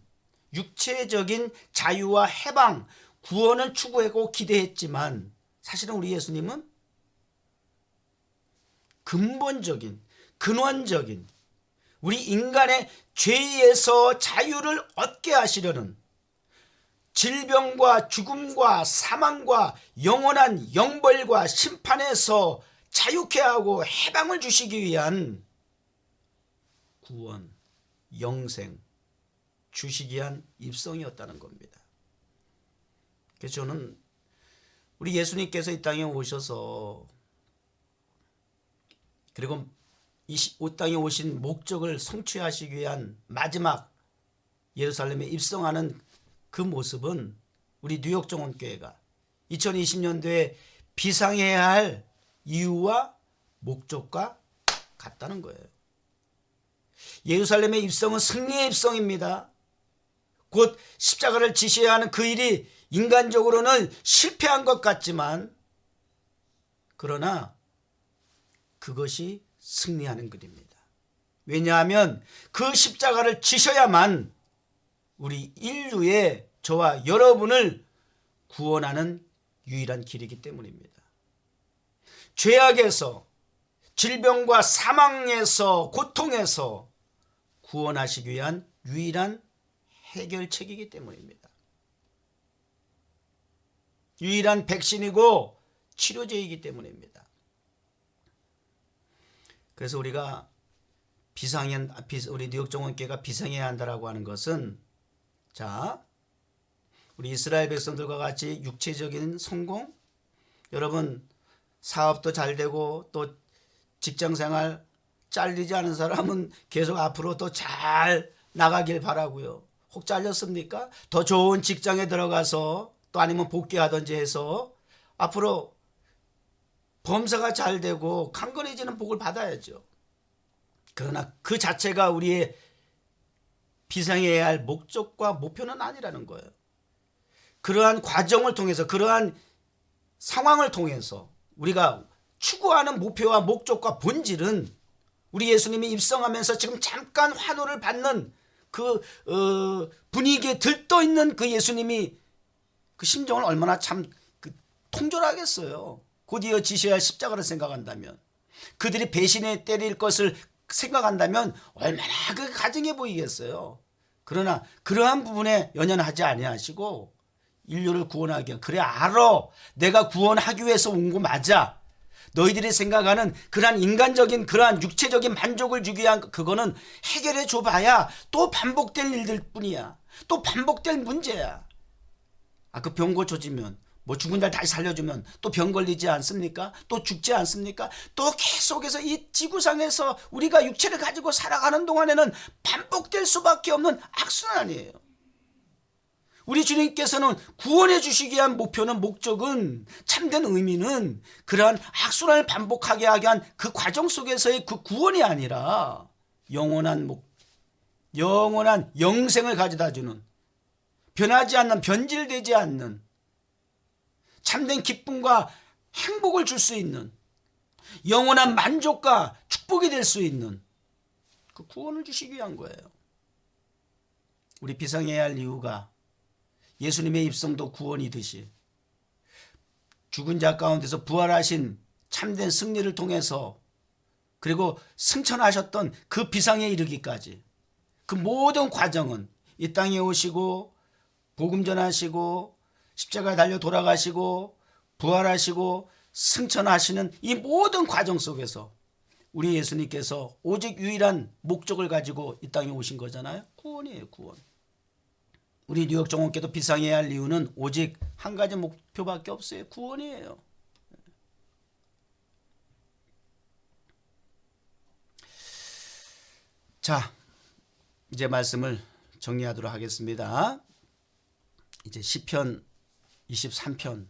육체적인 자유와 해방, 구원을 추구하고 기대했지만 사실은 우리 예수님은 근본적인, 근원적인 우리 인간의 죄에서 자유를 얻게 하시려는, 질병과 죽음과 사망과 영원한 영벌과 심판에서 자유케 하고 해방을 주시기 위한 구원, 영생 주시기 위한 입성이었다는 겁니다. 그래서 저는 우리 예수님께서 이 땅에 오셔서, 그리고 이 땅에 오신 목적을 성취하시기 위한 마지막 예루살렘에 입성하는 그 모습은 우리 뉴욕 정원교회가 2020년도에 비상해야 할 이유와 목적과 같다는 거예요. 예루살렘의 입성은 승리의 입성입니다. 곧 십자가를 지셔야 하는 그 일이 인간적으로는 실패한 것 같지만, 그러나 그것이 승리하는 길입니다. 왜냐하면 그 십자가를 지셔야만 우리 인류의, 저와 여러분을 구원하는 유일한 길이기 때문입니다. 죄악에서, 질병과 사망에서, 고통에서 구원하시기 위한 유일한 해결책이기 때문입니다. 유일한 백신이고 치료제이기 때문입니다. 그래서 우리가 우리 뉴욕 정원교회가 비상해야 한다라고 하는 것은, 자, 우리 이스라엘 백성들과 같이 육체적인 성공, 여러분 사업도 잘 되고 또 직장생활 잘리지 않은 사람은 계속 앞으로 더 잘 나가길 바라고요. 혹 잘렸습니까? 더 좋은 직장에 들어가서 또 아니면 복귀하든지 해서 앞으로 범사가 잘 되고 강건해지는 복을 받아야죠. 그러나 그 자체가 우리의 비상해야 할 목적과 목표는 아니라는 거예요. 그러한 과정을 통해서, 그러한 상황을 통해서 우리가 추구하는 목표와 목적과 본질은 우리 예수님이 입성하면서 지금 잠깐 환호를 받는 그 분위기에 들떠있는 그 예수님이 그 심정을 얼마나 참 통절하겠어요. 곧 이어 지셔야 할 십자가를 생각한다면, 그들이 배신에 때릴 것을 생각한다면 얼마나 그 가증해 보이겠어요. 그러나 그러한 부분에 연연하지 아니하시고 인류를 구원하기 위해, 그래 알아, 내가 구원하기 위해서 온 거 맞아. 너희들이 생각하는 그러한 인간적인, 그러한 육체적인 만족을 주기 위한 그거는 해결해 줘봐야 또 반복될 일들 뿐이야. 또 반복될 문제야. 그 병 고쳐지면, 뭐 죽은 날 다시 살려주면 또 병 걸리지 않습니까? 또 죽지 않습니까? 또 계속해서 이 지구상에서 우리가 육체를 가지고 살아가는 동안에는 반복될 수밖에 없는 악순환이에요. 우리 주님께서는 구원해 주시기 위한 목표는, 목적은, 참된 의미는 그러한 악순환을 반복하게 하게 한 그 과정 속에서의 그 구원이 아니라 영원한 영생을 가져다 주는, 변하지 않는, 변질되지 않는 참된 기쁨과 행복을 줄 수 있는, 영원한 만족과 축복이 될 수 있는 그 구원을 주시기 위한 거예요. 우리 비상해야 할 이유가 예수님의 입성도 구원이듯이 죽은 자 가운데서 부활하신 참된 승리를 통해서, 그리고 승천하셨던 그 비상에 이르기까지 그 모든 과정은 이 땅에 오시고 복음 전하시고 십자가에 달려 돌아가시고 부활하시고 승천하시는 이 모든 과정 속에서 우리 예수님께서 오직 유일한 목적을 가지고 이 땅에 오신 거잖아요. 구원이에요, 구원. 우리 뉴욕 정원교회도 비상해야 할 이유는 오직 한 가지 목표밖에 없어요. 구원이에요. 자, 이제 말씀을 정리하도록 하겠습니다. 이제 시편 23편,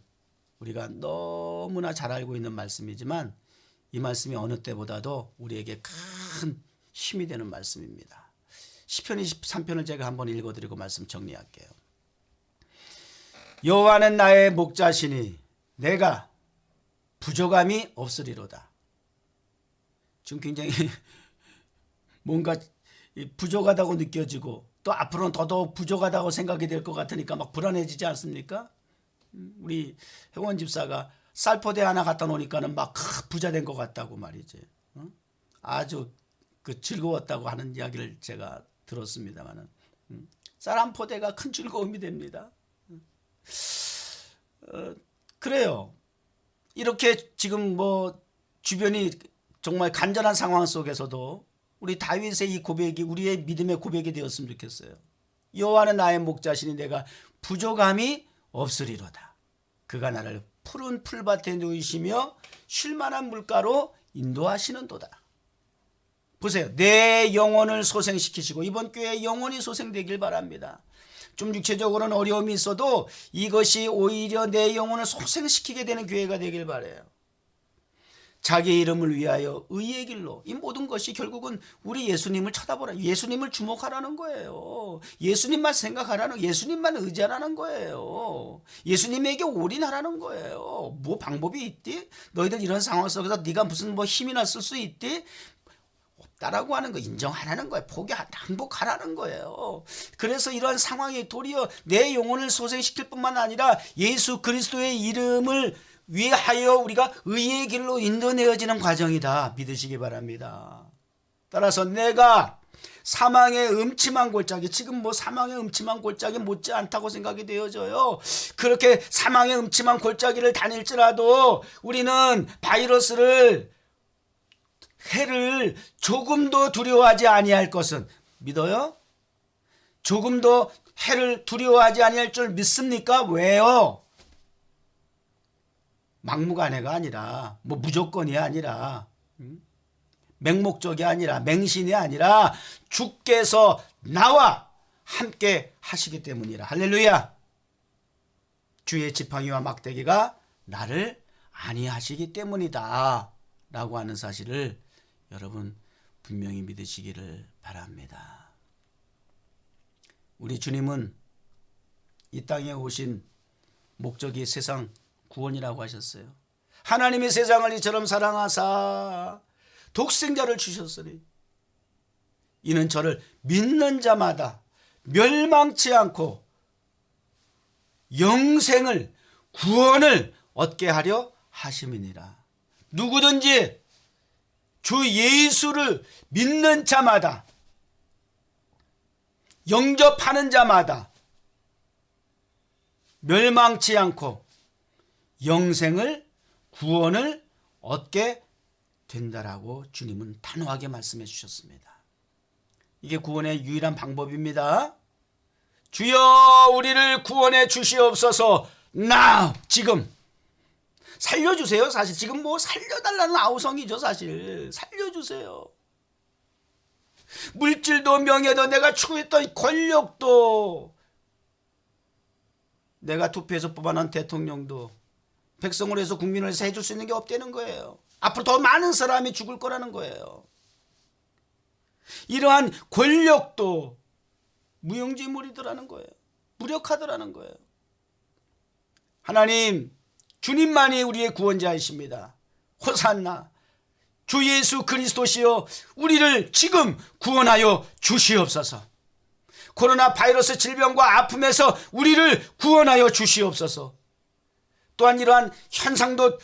우리가 너무나 잘 알고 있는 말씀이지만 이 말씀이 어느 때보다도 우리에게 큰 힘이 되는 말씀입니다. 시편 23편을 제가 한번 읽어드리고 말씀 정리할게요. 여호와는 나의 목자시니 내가 부족함이 없으리로다. 지금 굉장히 뭔가 부족하다고 느껴지고 또 앞으로는 더더욱 부족하다고 생각이 될 것 같으니까 막 불안해지지 않습니까? 우리 혜원 집사가 쌀포대 하나 갖다 놓으니까는 막 부자 된 것 같다고 말이지. 아주 그 즐거웠다고 하는 이야기를 제가 들었습니다만은 쌀 한 포대가 큰 즐거움이 됩니다. 그래요. 이렇게 지금 뭐 주변이 정말 간절한 상황 속에서도 우리 다윗의 이 고백이 우리의 믿음의 고백이 되었으면 좋겠어요. 여호와는 나의 목자시니 내가 부족함이 없으리로다. 그가 나를 푸른 풀밭에 누이시며 쉴만한 물가로 인도하시는도다. 보세요. 내 영혼을 소생시키시고 이번 교회에 영혼이 소생되길 바랍니다. 좀 육체적으로는 어려움이 있어도 이것이 오히려 내 영혼을 소생시키게 되는 교회가 되길 바라요. 자기 이름을 위하여 의의 길로, 이 모든 것이 결국은 우리 예수님을 쳐다보라, 예수님을 주목하라는 거예요. 예수님만 생각하라는, 예수님만 의지하라는 거예요. 예수님에게 올인하라는 거예요. 뭐 방법이 있디? 너희들 이런 상황 속에서 네가 무슨 뭐 힘이나 쓸 수 있디? 없다라고 하는 거 인정하라는 거예요. 항복하라는 거예요. 그래서 이러한 상황이 도리어 내 영혼을 소생시킬 뿐만 아니라 예수 그리스도의 이름을 위하여 우리가 의의 길로 인도내어지는 과정이다. 믿으시기 바랍니다. 따라서 내가 사망의 음침한 골짜기, 지금 뭐 사망의 음침한 골짜기 못지 않다고 생각이 되어져요. 그렇게 사망의 음침한 골짜기를 다닐지라도 우리는 바이러스를, 해를 조금도 두려워하지 아니할 것은 믿어요? 조금도 해를 두려워하지 아니할 줄 믿습니까? 왜요? 막무가내가 아니라, 뭐 무조건이 아니라, 맹목적이 아니라, 맹신이 아니라 주께서 나와 함께 하시기 때문이라. 할렐루야. 주의 지팡이와 막대기가 나를 안위하시기 때문이다 라고 하는 사실을 여러분 분명히 믿으시기를 바랍니다. 우리 주님은 이 땅에 오신 목적이 세상 구원이라고 하셨어요. 하나님이 세상을 이처럼 사랑하사 독생자를 주셨으니 이는 저를 믿는 자마다 멸망치 않고 영생을, 구원을 얻게 하려 하심이니라. 누구든지 주 예수를 믿는 자마다, 영접하는 자마다 멸망치 않고 영생을, 구원을 얻게 된다라고 주님은 단호하게 말씀해 주셨습니다. 이게 구원의 유일한 방법입니다. 주여 우리를 구원해 주시옵소서. now, 지금 살려주세요. 사실 지금 뭐 살려달라는 아우성이죠. 사실 살려주세요. 물질도 명예도 내가 추구했던 권력도, 내가 투표해서 뽑아낸 대통령도, 백성을 해서 국민을 해서 해줄 수 있는 게 없다는 거예요. 앞으로 더 많은 사람이 죽을 거라는 거예요. 이러한 권력도 무용지물이더라는 거예요. 무력하더라는 거예요. 하나님, 주님만이 우리의 구원자이십니다. 호산나, 주 예수 그리스도시여 우리를 지금 구원하여 주시옵소서. 코로나 바이러스 질병과 아픔에서 우리를 구원하여 주시옵소서. 또한 이러한 현상도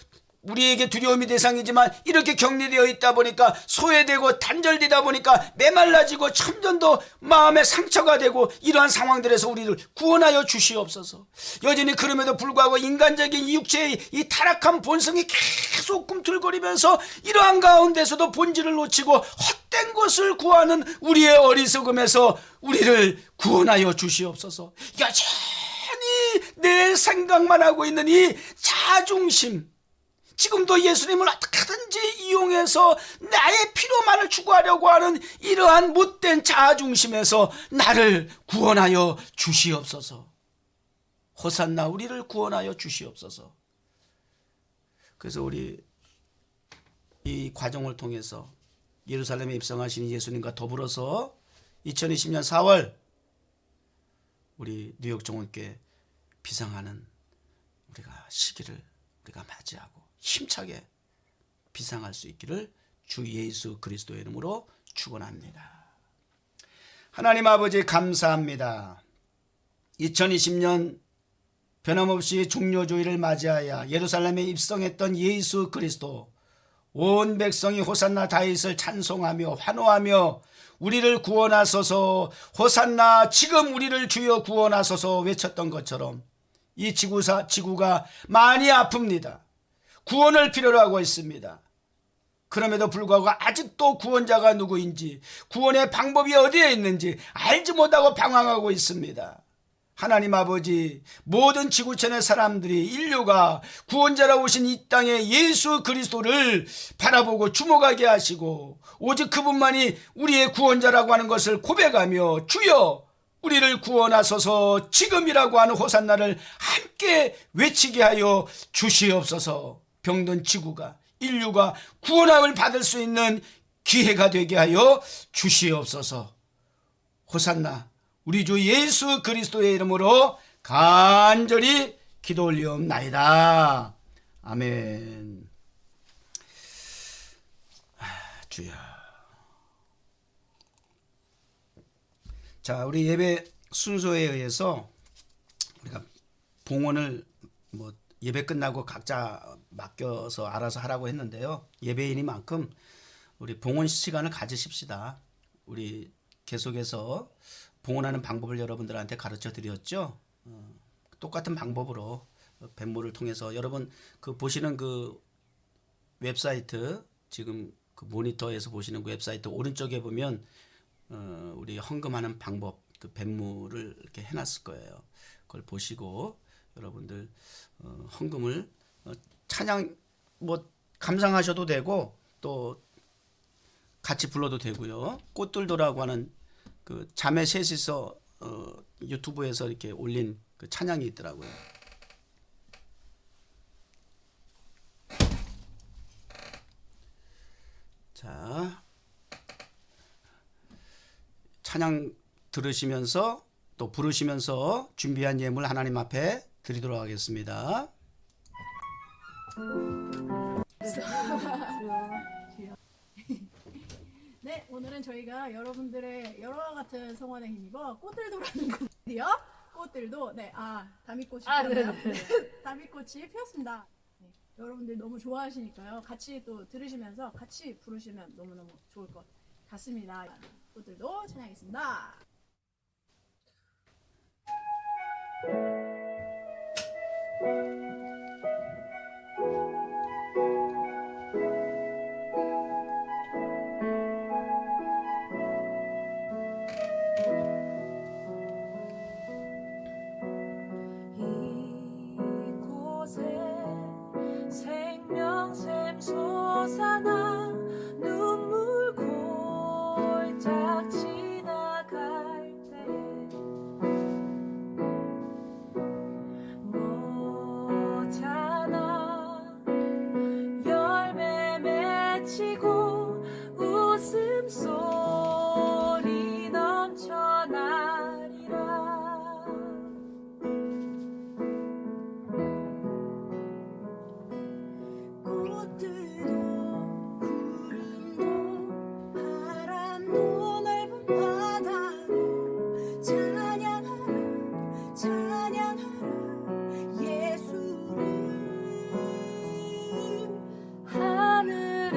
우리에게 두려움이 대상이지만 이렇게 격리되어 있다 보니까 소외되고 단절되다 보니까 메말라지고 점점 마음에 상처가 되고 이러한 상황들에서 우리를 구원하여 주시옵소서. 여전히 그럼에도 불구하고 인간적인 육체의 이 타락한 본성이 계속 꿈틀거리면서 이러한 가운데서도 본질을 놓치고 헛된 것을 구하는 우리의 어리석음에서 우리를 구원하여 주시옵소서. 여전히 내 생각만 하고 있는 이 자중심, 지금도 예수님을 어떻게든지 이용해서 나의 필요만을 추구하려고 하는 이러한 못된 자아중심에서 나를 구원하여 주시옵소서. 호산나, 우리를 구원하여 주시옵소서. 그래서 우리 이 과정을 통해서 예루살렘에 입성하신 예수님과 더불어서 2020년 4월 우리 뉴욕 정원교회 비상하는 우리가 시기를 우리가 맞이하고 힘차게 비상할 수 있기를 주 예수 그리스도의 이름으로 축원합니다. 하나님 아버지 감사합니다. 2020년 변함없이 종료주의를 맞이하여 예루살렘에 입성했던 예수 그리스도, 온 백성이 호산나 다윗을 찬송하며 환호하며 우리를 구원하소서, 호산나 지금 우리를 주여 구원하소서 외쳤던 것처럼 이 지구가 많이 아픕니다. 구원을 필요로 하고 있습니다. 그럼에도 불구하고 아직도 구원자가 누구인지, 구원의 방법이 어디에 있는지 알지 못하고 방황하고 있습니다. 하나님 아버지, 모든 지구촌의 사람들이, 인류가 구원자라 오신 이 땅에 예수 그리스도를 바라보고 주목하게 하시고 오직 그분만이 우리의 구원자라고 하는 것을 고백하며 주여 우리를 구원하소서 지금이라고 하는 호산나를 함께 외치게 하여 주시옵소서. 병든 지구가, 인류가 구원함을 받을 수 있는 기회가 되게 하여 주시옵소서. 호산나 우리 주 예수 그리스도의 이름으로 간절히 기도 올리옵나이다. 아멘. 주여. 자, 우리 예배 순서에 의해서 우리가 봉헌을 예배 끝나고 각자 맡겨서 알아서 하라고 했는데요. 예배인이만큼 우리 봉헌 시간을 가지십시다. 우리 계속해서 봉헌하는 방법을 여러분들한테 가르쳐 드렸죠. 똑같은 방법으로 뱃모를 통해서 여러분 그 보시는 그 웹사이트, 지금 그 모니터에서 보시는 그 웹사이트 오른쪽에 보면 우리 헌금하는 방법, 그 뱃모를 이렇게 해놨을 거예요. 그걸 보시고 여러분들 헌금을 찬양 감상하셔도 되고 또 같이 불러도 되고요. 꽃들도라고 하는 그 자매 셋이서 유튜브에서 이렇게 올린 그 찬양이 있더라고요. 자, 찬양 들으시면서 또 부르시면서 준비한 예물 하나님 앞에 드리도록 하겠습니다. 네, 오늘은 저희가 여러분들의 여러 같은 성원에 힘입어 꽃들도라는 곡이요. 꽃들도 다미꽃이 다미꽃이 피었습니다. 네, 여러분들 너무 좋아하시니까요. 같이 또 들으시면서 같이 부르시면 너무너무 좋을 것 같습니다. 꽃들도 찬양하겠습니다. 생명샘 솟아나 눈물 골짝 지나갈 때 모자나 열매 맺히고 웃음소리 넘쳐나리라. 꽃들도 구름도 바람도 넓은 바다로 찬양하라 찬양하라 예수를. 하늘을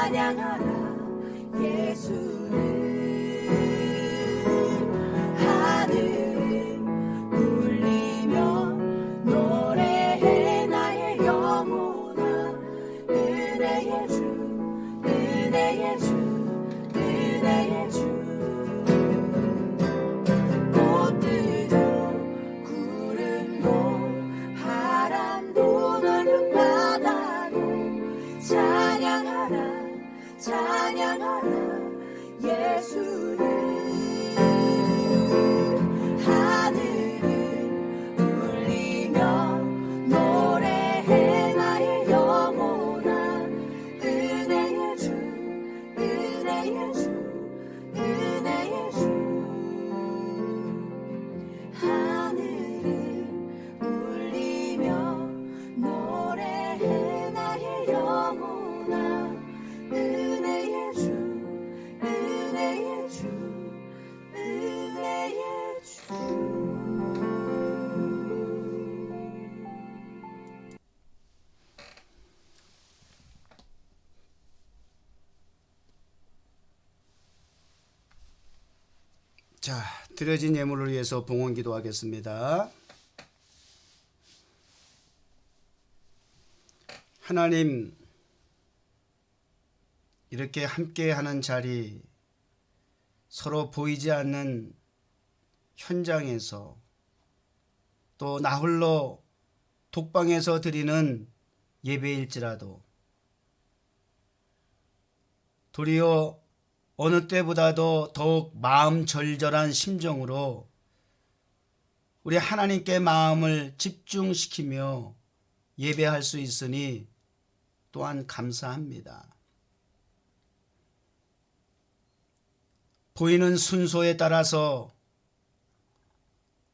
찬양하라 예수를 하늘을 울리며 노래해 나의 영혼아 은혜의 주 은혜의 주 은혜의 주 꽃들도 구름도 바람도 넓은 바다도 찬양하라 찬양하라 예수를 하늘을 울리며 노래해 나의 영혼아 은혜의 주 은혜의 주 은혜의 주 하늘을 울리며 노래해 나의 영혼아 은혜의 주 은혜의 주 은혜의 주 자, 드려진 예물을 위해서 봉헌 기도하겠습니다. 하나님, 이렇게 함께하는 자리, 서로 보이지 않는 현장에서 또 나 홀로 독방에서 드리는 예배일지라도 도리어 어느 때보다도 더욱 마음 절절한 심정으로 우리 하나님께 마음을 집중시키며 예배할 수 있으니 또한 감사합니다. 보이는 순서에 따라서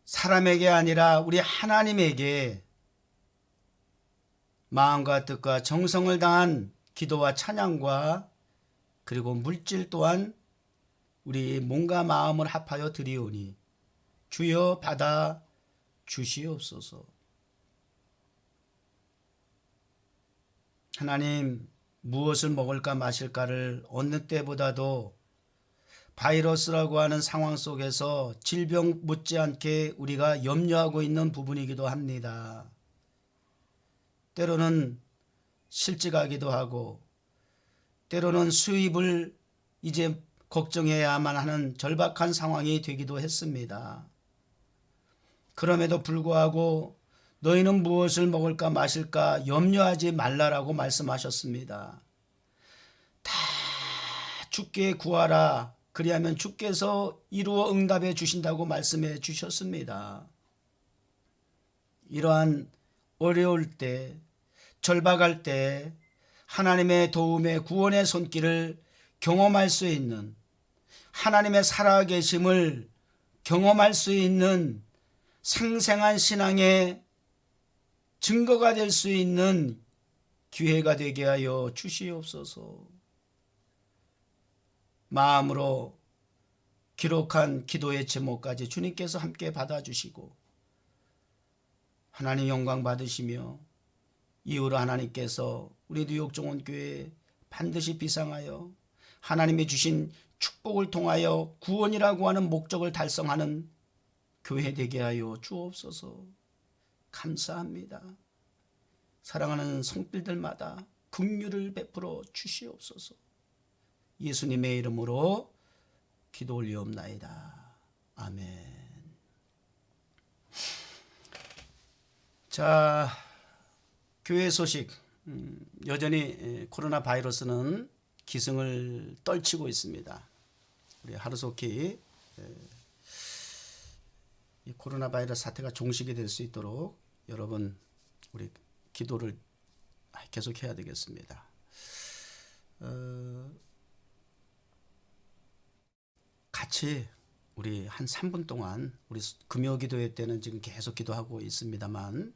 사람에게 아니라 우리 하나님에게 마음과 뜻과 정성을 다한 기도와 찬양과 그리고 물질 또한 우리 몸과 마음을 합하여 드리오니 주여 받아 주시옵소서. 하나님, 무엇을 먹을까 마실까를 어느 때보다도 바이러스라고 하는 상황 속에서 질병 못지않게 우리가 염려하고 있는 부분이기도 합니다. 때로는 실직하기도 하고 때로는 수입을 이제 걱정해야만 하는 절박한 상황이 되기도 했습니다. 그럼에도 불구하고 너희는 무엇을 먹을까 마실까 염려하지 말라라고 말씀하셨습니다. 다 주께 구하라. 그리하면 주께서 이루어 응답해 주신다고 말씀해 주셨습니다. 이러한 어려울 때, 절박할 때 하나님의 도움의 구원의 손길을 경험할 수 있는, 하나님의 살아계심을 경험할 수 있는 생생한 신앙의 증거가 될 수 있는 기회가 되게 하여 주시옵소서. 마음으로 기록한 기도의 제목까지 주님께서 함께 받아주시고 하나님 영광 받으시며 이후로 하나님께서 우리 뉴욕정원교회에 반드시 비상하여 하나님이 주신 축복을 통하여 구원이라고 하는 목적을 달성하는 교회 되게 하여 주옵소서. 감사합니다. 사랑하는 성필들마다 긍휼을 베풀어 주시옵소서. 예수님의 이름으로 기도 올리옵나이다. 아멘. 자, 교회 소식. 여전히 코로나 바이러스는 기승을 떨치고 있습니다. 우리 하루속히 이 코로나 바이러스 사태가 종식이 될 수 있도록 여러분 우리 기도를 계속해야 되겠습니다. 같이 우리 한 3분 동안 우리 금요기도회 때는 지금 계속 기도하고 있습니다만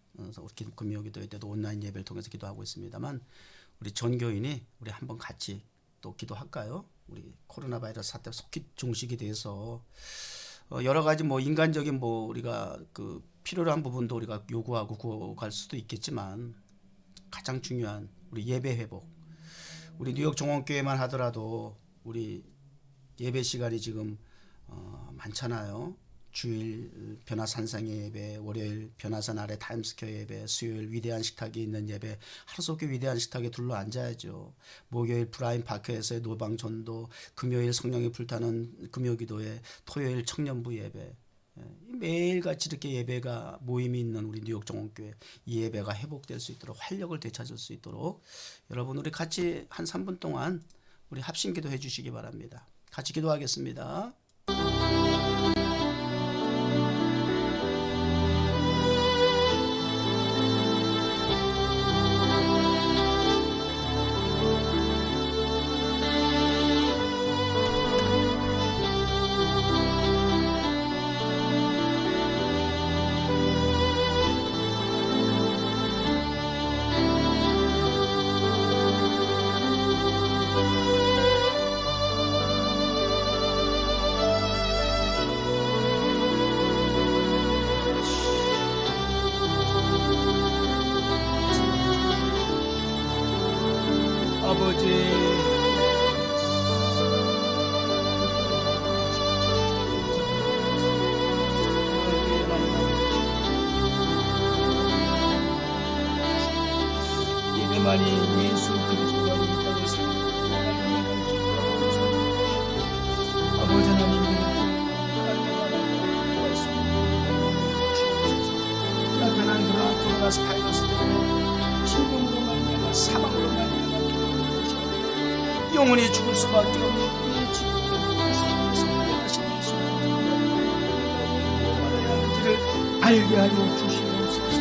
금요기도회 때도 온라인 예배를 통해서 기도하고 있습니다만 우리 전교인이 우리 한번 같이 또 기도할까요? 우리 코로나 바이러스 사태 속히 종식이 돼서 여러 가지 뭐 인간적인 뭐 우리가 그 필요로 한 부분도 우리가 요구하고 구할 수도 있겠지만 가장 중요한 우리 예배 회복, 우리 뉴욕 종원교회만 하더라도 우리 예배 시간이 지금 많잖아요. 주일 변화산상의 예배, 월요일 변화산 아래 타임스퀘어 예배, 수요일 위대한 식탁이 있는 예배, 하루속에 위대한 식탁에 둘러 앉아야죠. 목요일 브라인 파크에서의 노방전도, 금요일 성령이 불타는 금요기도회, 토요일 청년부 예배, 매일같이 이렇게 예배가 모임이 있는 우리 뉴욕 종원교회, 이 예배가 회복될 수 있도록, 활력을 되찾을 수 있도록 여러분 우리 같이 한 3분 동안 우리 합심기도 해주시기 바랍니다. 같이 기도하겠습니다. 아버지, 예배만이 예수 그리스도가 이 땅에 살아가는 아버지 하나님, 나타난 그러한 코로나 바이러스 때문에 신병으로 말미암아 사망으로 말미암아 영원히 죽을 수밖에 없는 이 지구에 성공하신 예수를 말해야 하는지를 알게 하여 주시옵소서.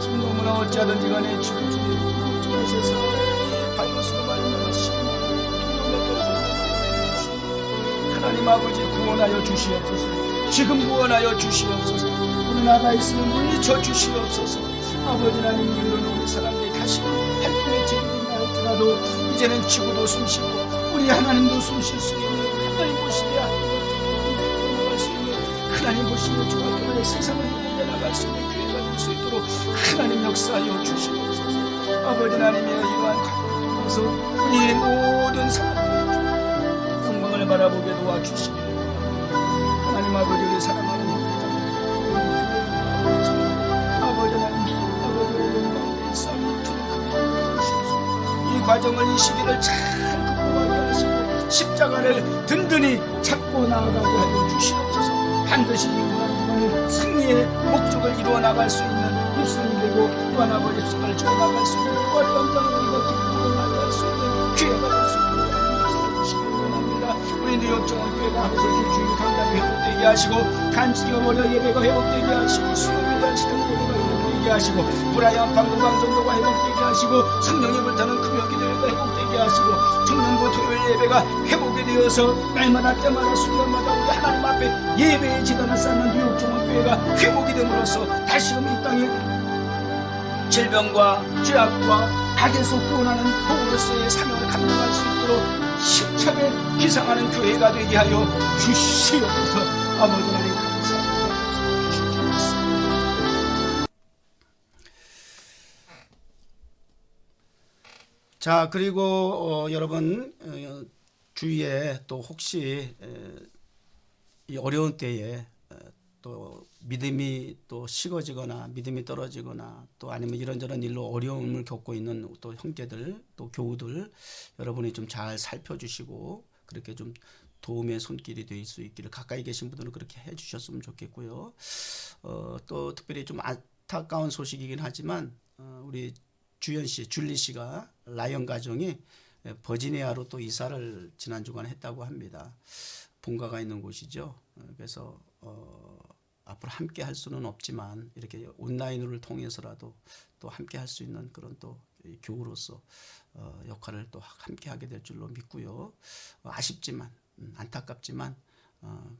지금 너무나 어찌하든지 간에 지금 주님 세상에 바이러스로 말미암아 하나님 아버지 구원하여 주시옵소서. 지금 구원하여 주시옵소서. 우리 나가 있으면 물리쳐 주시옵소서. 아버지 하나님, 물론 우리 사람들이 다시 활동에 제기된다 할지라도 이제는 지구도 숨쉬고 우리 하나님도 숨쉴 수 있는 하나님 보시기에 나갈 수 있는 하나님 보시기에 중앙교회 세상을 이끌어 나갈 수 있는 교회가 될 수 있도록 하나님 역사하여 주시옵소서. 아버지 하나님의 이러한 과정을 통해서 우리의 모든 사람들 영광을 바라보게 도와주시기를 하나님 아버지를 사랑하는 아버지 하나님, 아버지를 가운데 싸움을 주시옵소서. 이 과정을, 이 시기를 잘 극복하게 하시고 십자가를 든든히 잡고 나아가게 하여 주시옵소서. 반드시 이 승리의 목적을 이루어 나갈 수 있는 입술이 되고 또한 아버지 십자가를 지어 나갈 수 있는 또한 영장으로 이거 기쁨으로 맞이할 수 있는 기회가 될 수 있도록 하나님 주시기 원합니다. 우리 뉴욕 종원교회가 하루속히 주일 강단이 회복되게 하시고 간식이가 월요 예배가 회복되게 하시고 수요일 단식은 예배가 회복되게 하시고 브라이언 방송방전도가 회복되게 하시고 성령이 불타는 금요기도회가 회복되게 하시고 청년부 토요일 예배가 회복이 되어서 날마다 때마다 순간마다 우리 하나님 앞에 예배의 지단을 쌓는 뉴욕 종원교회가 회복이 됨으로써 다시금 이 땅에 질병과 죄악과 악에서 구원하는 복으로서의 사명을 감당할 수 있도록 힘차게 기상하는 교회가 되게 하여 주시옵소서. 아버지 하나님 감사합니다. 주시옵소서. 자, 그리고 여러분 주위에 또 혹시 이 어려운 때에 또 믿음이 또 식어지거나 믿음이 떨어지거나 또 아니면 이런저런 일로 어려움을 겪고 있는 또 형제들 또 교우들 여러분이 좀 잘 살펴주시고 그렇게 좀 도움의 손길이 될 수 있기를 가까이 계신 분들은 그렇게 해주셨으면 좋겠고요. 또 특별히 좀 안타까운 소식이긴 하지만 우리 주연 씨, 줄리 씨가 라이언 가정이 버지니아로 또 이사를 지난 주간에 했다고 합니다. 본가가 있는 곳이죠. 그래서 앞으로 함께 할 수는 없지만 이렇게 온라인을 통해서라도 또 함께 할 수 있는 그런 또 교우로서 역할을 또 함께 하게 될 줄로 믿고요. 아쉽지만 안타깝지만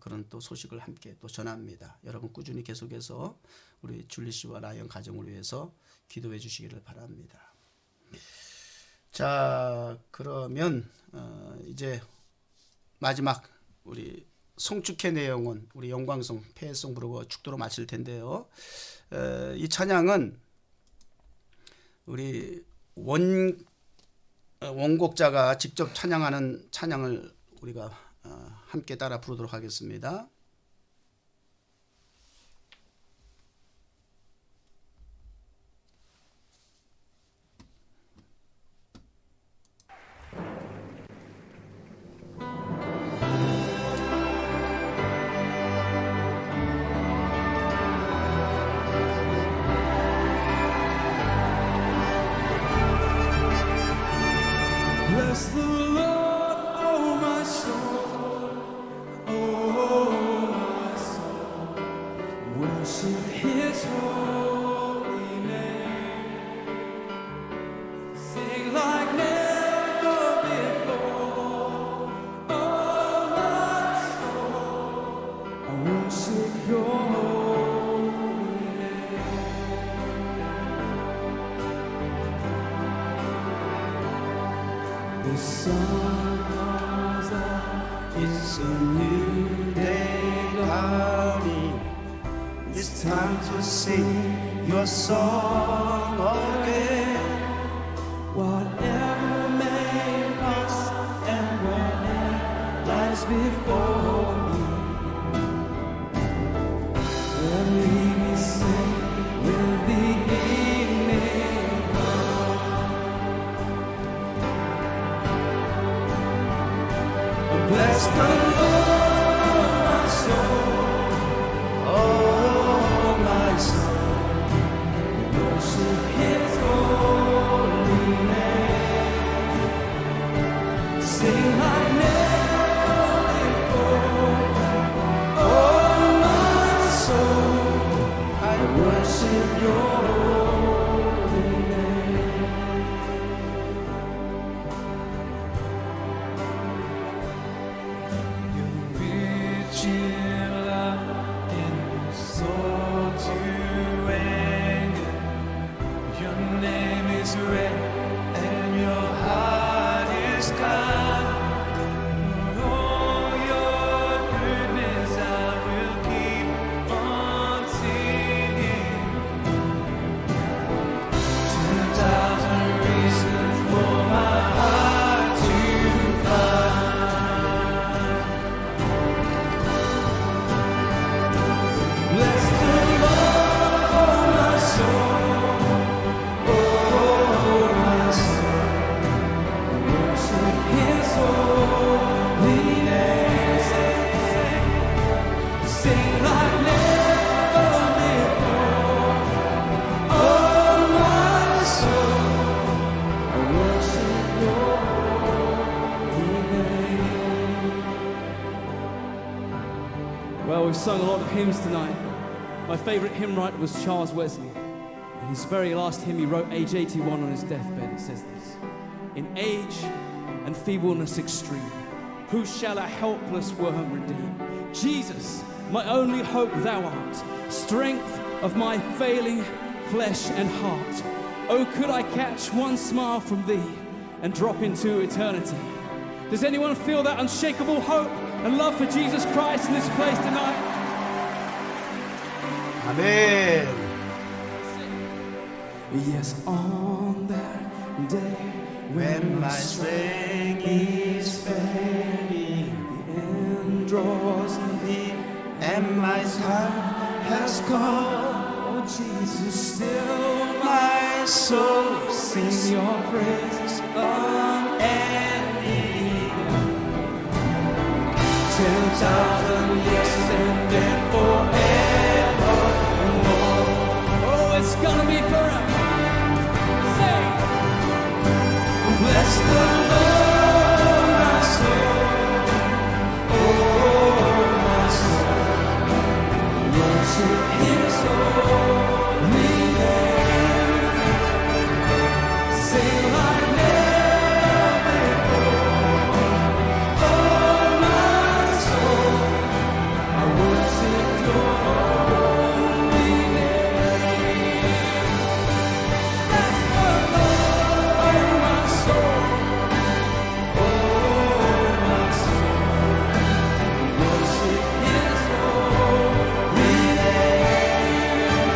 그런 또 소식을 함께 또 전합니다. 여러분 꾸준히 계속해서 우리 줄리 씨와 라이언 가정을 위해서 기도해 주시기를 바랍니다. 자, 그러면 이제 마지막 우리 송축회 내용은 우리 영광송 폐해송 부르고 축도로 마칠 텐데요. 이 찬양은 우리 원곡자가 직접 찬양하는 찬양을 우리가 함께 따라 부르도록 하겠습니다. Bless the Lord, oh my soul, oh my soul. Worship His holy name. Sing like never before, oh my soul. I worship Your holy name. The sun comes up, It's a new day dawning. It's time to sing your song again. whatever may pass and whatever lies before me. Let me sing with the evening come. Bless the Lord, oh my soul, Oh my soul, worship His holy name. Sing like never before. Oh my soul, I worship Your holy name. You're rich in love and slow to anger. Your name is red and Your heart is kind. For all Your goodness I will keep on singing. 10,000 reasons for my heart to find. Bless the Lord, oh my soul, oh my soul. Worship His holy name. Sing like never before. Oh my soul, I worship Your holy name. Well, we've sung a lot of hymns tonight. My favourite hymn writer was Charles Wesley. In his very last hymn he wrote, age 81, on his deathbed, it says this: in age and feebleness extreme, who shall a helpless worm redeem? Jesus, my only hope Thou art, strength of my failing flesh and heart. Oh, could I catch one smile from Thee and drop into eternity? Does anyone feel that unshakable hope and love for Jesus Christ in this place tonight? 아멘. Yes, on that day When my strength is failing, the end draws near and my time has come, oh Jesus, still my soul sing sings Your praises unending. 10,000 years and then forevermore. Oh, it's gonna be forever. Sing. Bless the Lord, my soul. Oh, my soul. Worship His holy name. Sing like never before. Oh, my soul, I worship Your holy name. Bless the Lord, my soul. Oh, my soul, worship His holy name.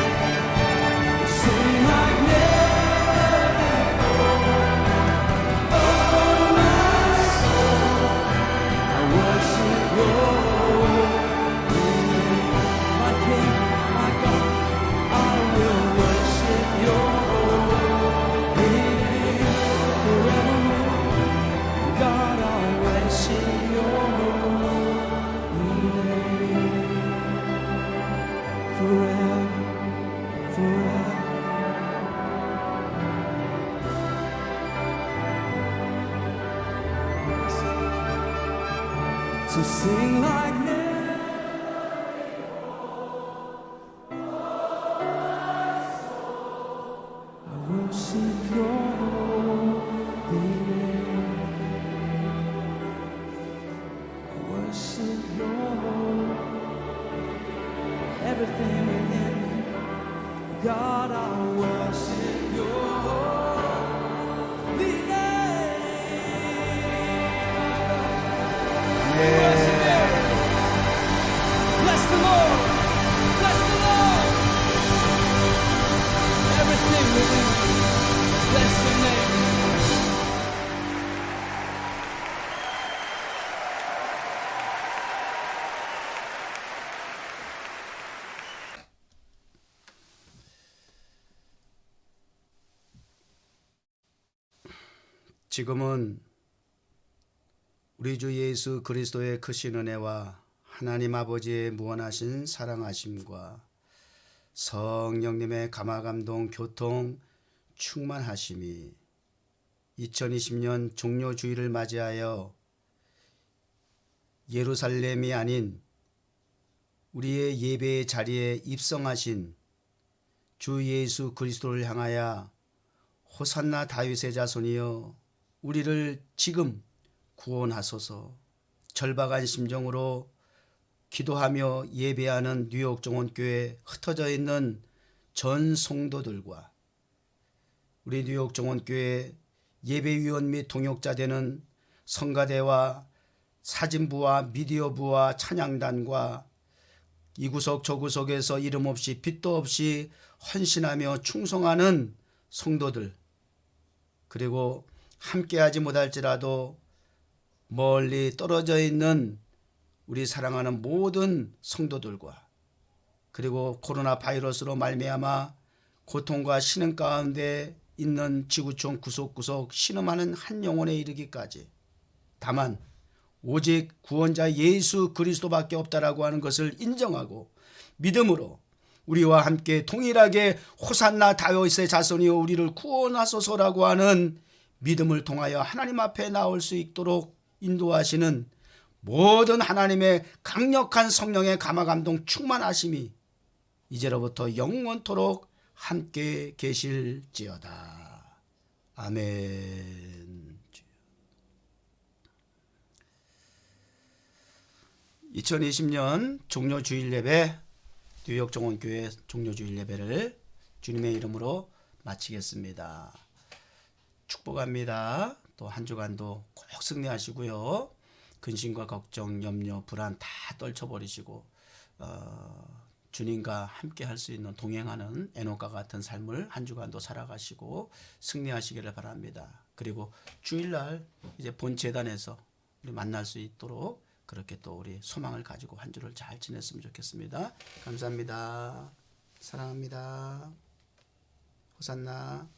everything within me. God, I worship your holy name. Worship Him. Bless the Lord. Bless the Lord. Everything within me. Bless your name. 지금은 우리 주 예수 그리스도의 크신 은혜와 하나님 아버지의 무한하신 사랑하심과 성령님의 감화감동 교통 충만하심이 2020년 종료주일을 맞이하여 예루살렘이 아닌 우리의 예배의 자리에 입성하신 주 예수 그리스도를 향하여 호산나 다윗의 자손이여 우리를 지금 구원하소서. 절박한 심정으로 기도하며 예배하는 뉴욕 정원교회 흩어져 있는 전 성도들과 우리 뉴욕 정원교회 예배위원 및 동역자 되는 성가대와 사진부와 미디어부와 찬양단과 이 구석 저 구석에서 이름 없이 빛도 없이 헌신하며 충성하는 성도들, 그리고 함께하지 못할지라도 멀리 떨어져 있는 우리 사랑하는 모든 성도들과, 그리고 코로나 바이러스로 말미암아 고통과 신음 가운데 있는 지구촌 구석구석 신음하는 한 영혼에 이르기까지, 다만 오직 구원자 예수 그리스도밖에 없다라고 하는 것을 인정하고 믿음으로 우리와 함께 동일하게 호산나 다윗의 자손이여 우리를 구원하소서라고 하는 믿음을 통하여 하나님 앞에 나올 수 있도록 인도하시는 모든 하나님의 강력한 성령의 감화감동 충만하심이 이제로부터 영원토록 함께 계실지어다. 아멘. 2020년 종료주일 예배, 뉴욕 정원교회 종료주일 예배를 주님의 이름으로 마치겠습니다. 축복합니다. 또 한 주간도 꼭 승리하시고요. 근심과 걱정, 염려, 불안 다 떨쳐버리시고 주님과 함께 할 수 있는 동행하는 에녹과 같은 삶을 한 주간도 살아가시고 승리하시기를 바랍니다. 그리고 주일날 이제 본 재단에서 우리 만날 수 있도록 그렇게 또 우리 소망을 가지고 한 주를 잘 지냈으면 좋겠습니다. 감사합니다. 사랑합니다. 호산나.